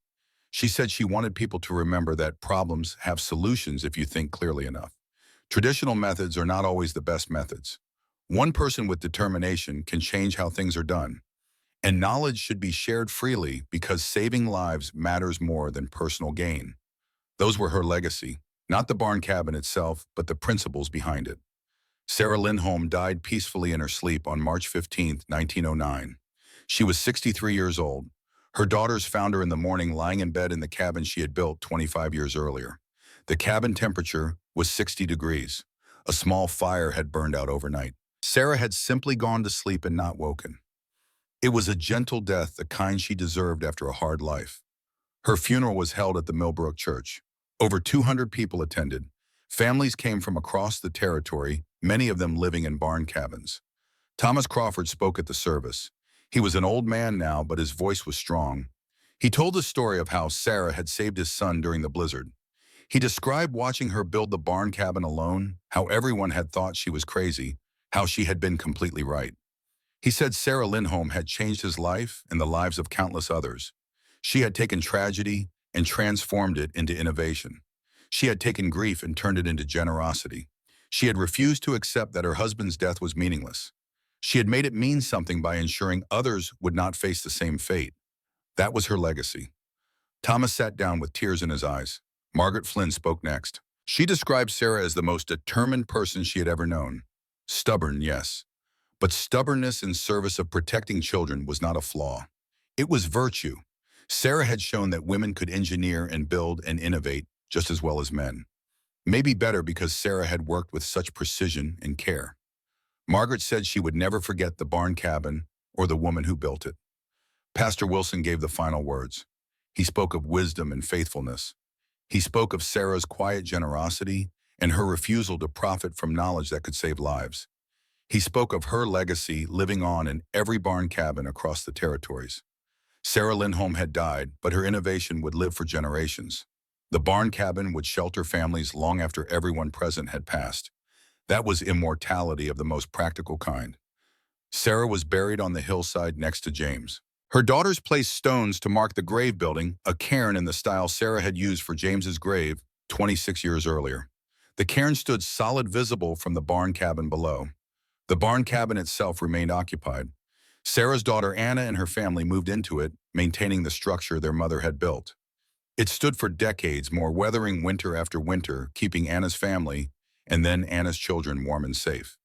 [SPEAKER 1] She said she wanted people to remember that problems have solutions if you think clearly enough. Traditional methods are not always the best methods. One person with determination can change how things are done. And knowledge should be shared freely because saving lives matters more than personal gain. Those were her legacy, not the barn cabin itself, but the principles behind it. Sarah Lindholm died peacefully in her sleep on March 15, 1909. She was 63 years old. Her daughters found her in the morning lying in bed in the cabin she had built 25 years earlier. The cabin temperature was 60 degrees. A small fire had burned out overnight. Sarah had simply gone to sleep and not woken. It was a gentle death, the kind she deserved after a hard life. Her funeral was held at the Millbrook Church. Over 200 people attended. Families came from across the territory, many of them living in barn cabins. Thomas Crawford spoke at the service. He was an old man now, but his voice was strong. He told the story of how Sarah had saved his son during the blizzard. He described watching her build the barn cabin alone, how everyone had thought she was crazy, how she had been completely right. He said Sarah Lindholm had changed his life and the lives of countless others. She had taken tragedy and transformed it into innovation. She had taken grief and turned it into generosity. She had refused to accept that her husband's death was meaningless. She had made it mean something by ensuring others would not face the same fate. That was her legacy. Thomas sat down with tears in his eyes. Margaret Flynn spoke next. She described Sarah as the most determined person she had ever known. Stubborn, yes. But stubbornness in service of protecting children was not a flaw. It was virtue. Sarah had shown that women could engineer and build and innovate just as well as men. Maybe better because Sarah had worked with such precision and care. Margaret said she would never forget the barn cabin or the woman who built it. Pastor Wilson gave the final words. He spoke of wisdom and faithfulness. He spoke of Sarah's quiet generosity and her refusal to profit from knowledge that could save lives. He spoke of her legacy living on in every barn cabin across the territories. Sarah Lindholm had died, but her innovation would live for generations. The barn cabin would shelter families long after everyone present had passed. That was immortality of the most practical kind. Sarah was buried on the hillside next to James. Her daughters placed stones to mark the grave building, a cairn in the style Sarah had used for James's grave 26 years earlier. The cairn stood solid visible from the barn cabin below. The barn cabin itself remained occupied. Sarah's daughter Anna and her family moved into it, maintaining the structure their mother had built. It stood for decades more, weathering winter after winter, keeping Anna's family and then Anna's children warm and safe.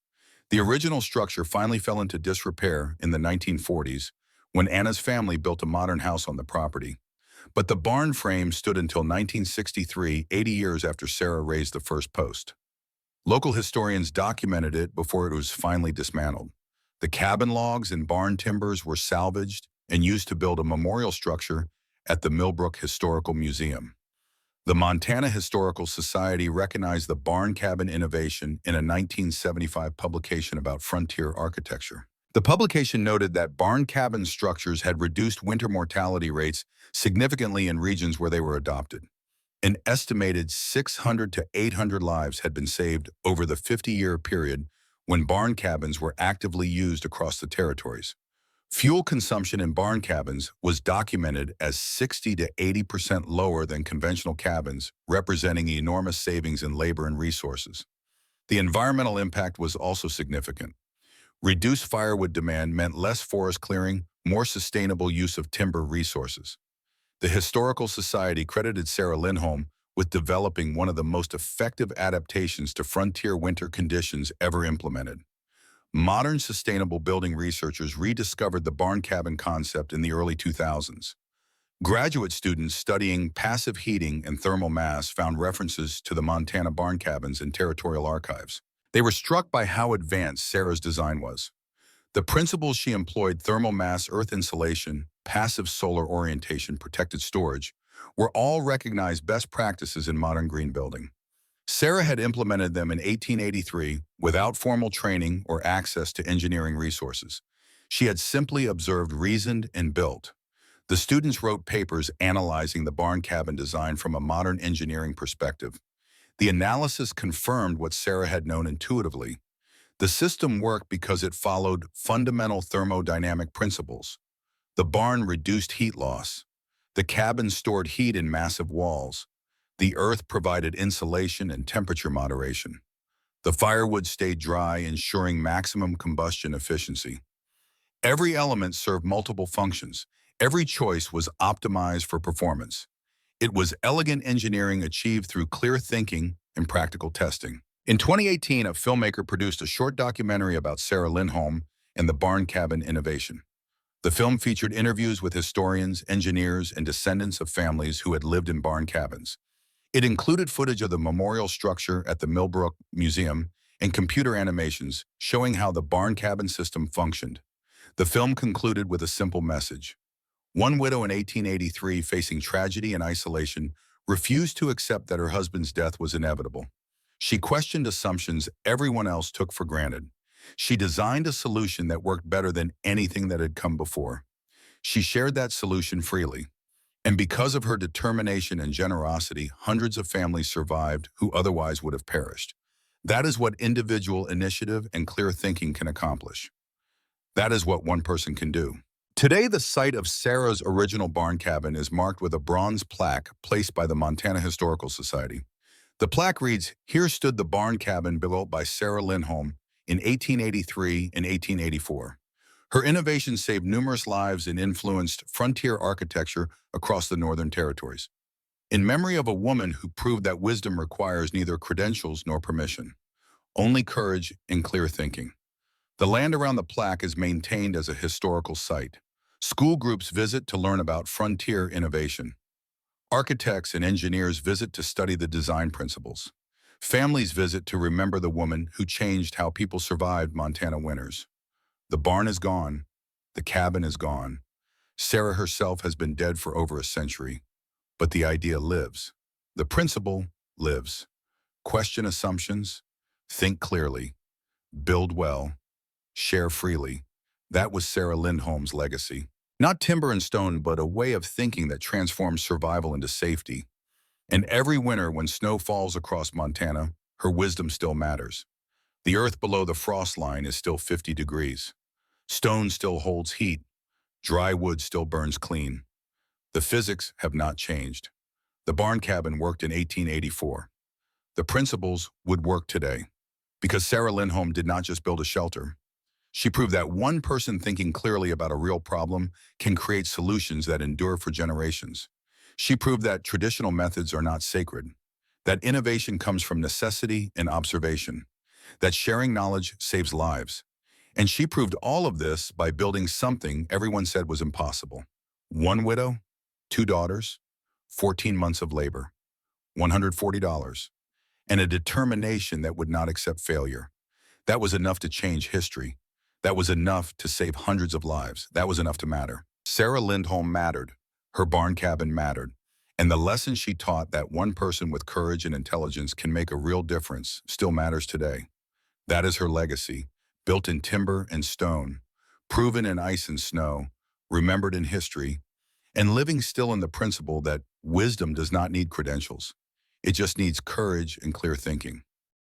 [SPEAKER 1] The original structure finally fell into disrepair in the 1940s when Anna's family built a modern house on the property. But the barn frame stood until 1963, 80 years after Sarah raised the first post. Local historians documented it before it was finally dismantled. The cabin logs and barn timbers were salvaged and used to build a memorial structure at the Millbrook Historical Museum. The Montana Historical Society recognized the barn cabin innovation in a 1975 publication about frontier architecture. The publication noted that barn cabin structures had reduced winter mortality rates significantly in regions where they were adopted. An estimated 600 to 800 lives had been saved over the 50-year period when barn cabins were actively used across the territories. Fuel consumption in barn cabins was documented as 60 to 80% lower than conventional cabins, representing enormous savings in labor and resources. The environmental impact was also significant. Reduced firewood demand meant less forest clearing, more sustainable use of timber resources. The Historical Society credited Sarah Lindholm with developing one of the most effective adaptations to frontier winter conditions ever implemented. Modern sustainable building researchers rediscovered the barn cabin concept in the early 2000s. Graduate students studying passive heating and thermal mass found references to the Montana barn cabins in territorial archives. They were struck by how advanced Sarah's design was. The principles she employed, thermal mass, earth insulation, passive solar orientation, protected storage, were all recognized best practices in modern green building. Sarah had implemented them in 1883 without formal training or access to engineering resources. She had simply observed, reasoned, and built. The students wrote papers analyzing the barn cabin design from a modern engineering perspective. The analysis confirmed what Sarah had known intuitively. The system worked because it followed fundamental thermodynamic principles. The barn reduced heat loss. The cabin stored heat in massive walls. The earth provided insulation and temperature moderation. The firewood stayed dry, ensuring maximum combustion efficiency. Every element served multiple functions. Every choice was optimized for performance. It was elegant engineering achieved through clear thinking and practical testing. In 2018, a filmmaker produced a short documentary about Sarah Lindholm and the barn cabin innovation. The film featured interviews with historians, engineers, and descendants of families who had lived in barn cabins. It included footage of the memorial structure at the Millbrook Museum and computer animations showing how the barn cabin system functioned. The film concluded with a simple message. One widow in 1883, facing tragedy and isolation, refused to accept that her husband's death was inevitable. She questioned assumptions everyone else took for granted. She designed a solution that worked better than anything that had come before. She shared that solution freely. And because of her determination and generosity, hundreds of families survived who otherwise would have perished. That is what individual initiative and clear thinking can accomplish. That is what one person can do. Today, the site of Sarah's original barn cabin is marked with a bronze plaque placed by the Montana Historical Society. The plaque reads, "Here stood the barn cabin built by Sarah Lindholm in 1883 and 1884. Her innovations saved numerous lives and influenced frontier architecture across the Northern Territories. In memory of a woman who proved that wisdom requires neither credentials nor permission, only courage and clear thinking. The land around the plaque is maintained as a historical site. School groups visit to learn about frontier innovation. Architects and engineers visit to study the design principles. Families visit to remember the woman who changed how people survived Montana winters. The barn is gone. The cabin is gone. Sarah herself has been dead for over a century. But the idea lives. The principle lives. Question assumptions. Think clearly. Build well. Share freely. That was Sarah Lindholm's legacy. Not timber and stone, but a way of thinking that transforms survival into safety. And every winter when snow falls across Montana, her wisdom still matters. The earth below the frost line is still 50 degrees. Stone still holds heat. Dry wood still burns clean. The physics have not changed. The barn cabin worked in 1884. The principles would work today. Because Sarah Lindholm did not just build a shelter. She proved that one person thinking clearly about a real problem can create solutions that endure for generations. She proved that traditional methods are not sacred, that innovation comes from necessity and observation, that sharing knowledge saves lives. And she proved all of this by building something everyone said was impossible. One widow, two daughters, 14 months of labor, $140, and a determination that would not accept failure. That was enough to change history. That was enough to save hundreds of lives. That was enough to matter. Sarah Lindholm mattered. Her barn cabin mattered. And the lesson she taught that one person with courage and intelligence can make a real difference still matters today. That is her legacy, built in timber and stone, proven in ice and snow, remembered in history, and living still in the principle that wisdom does not need credentials. It just needs courage and clear thinking.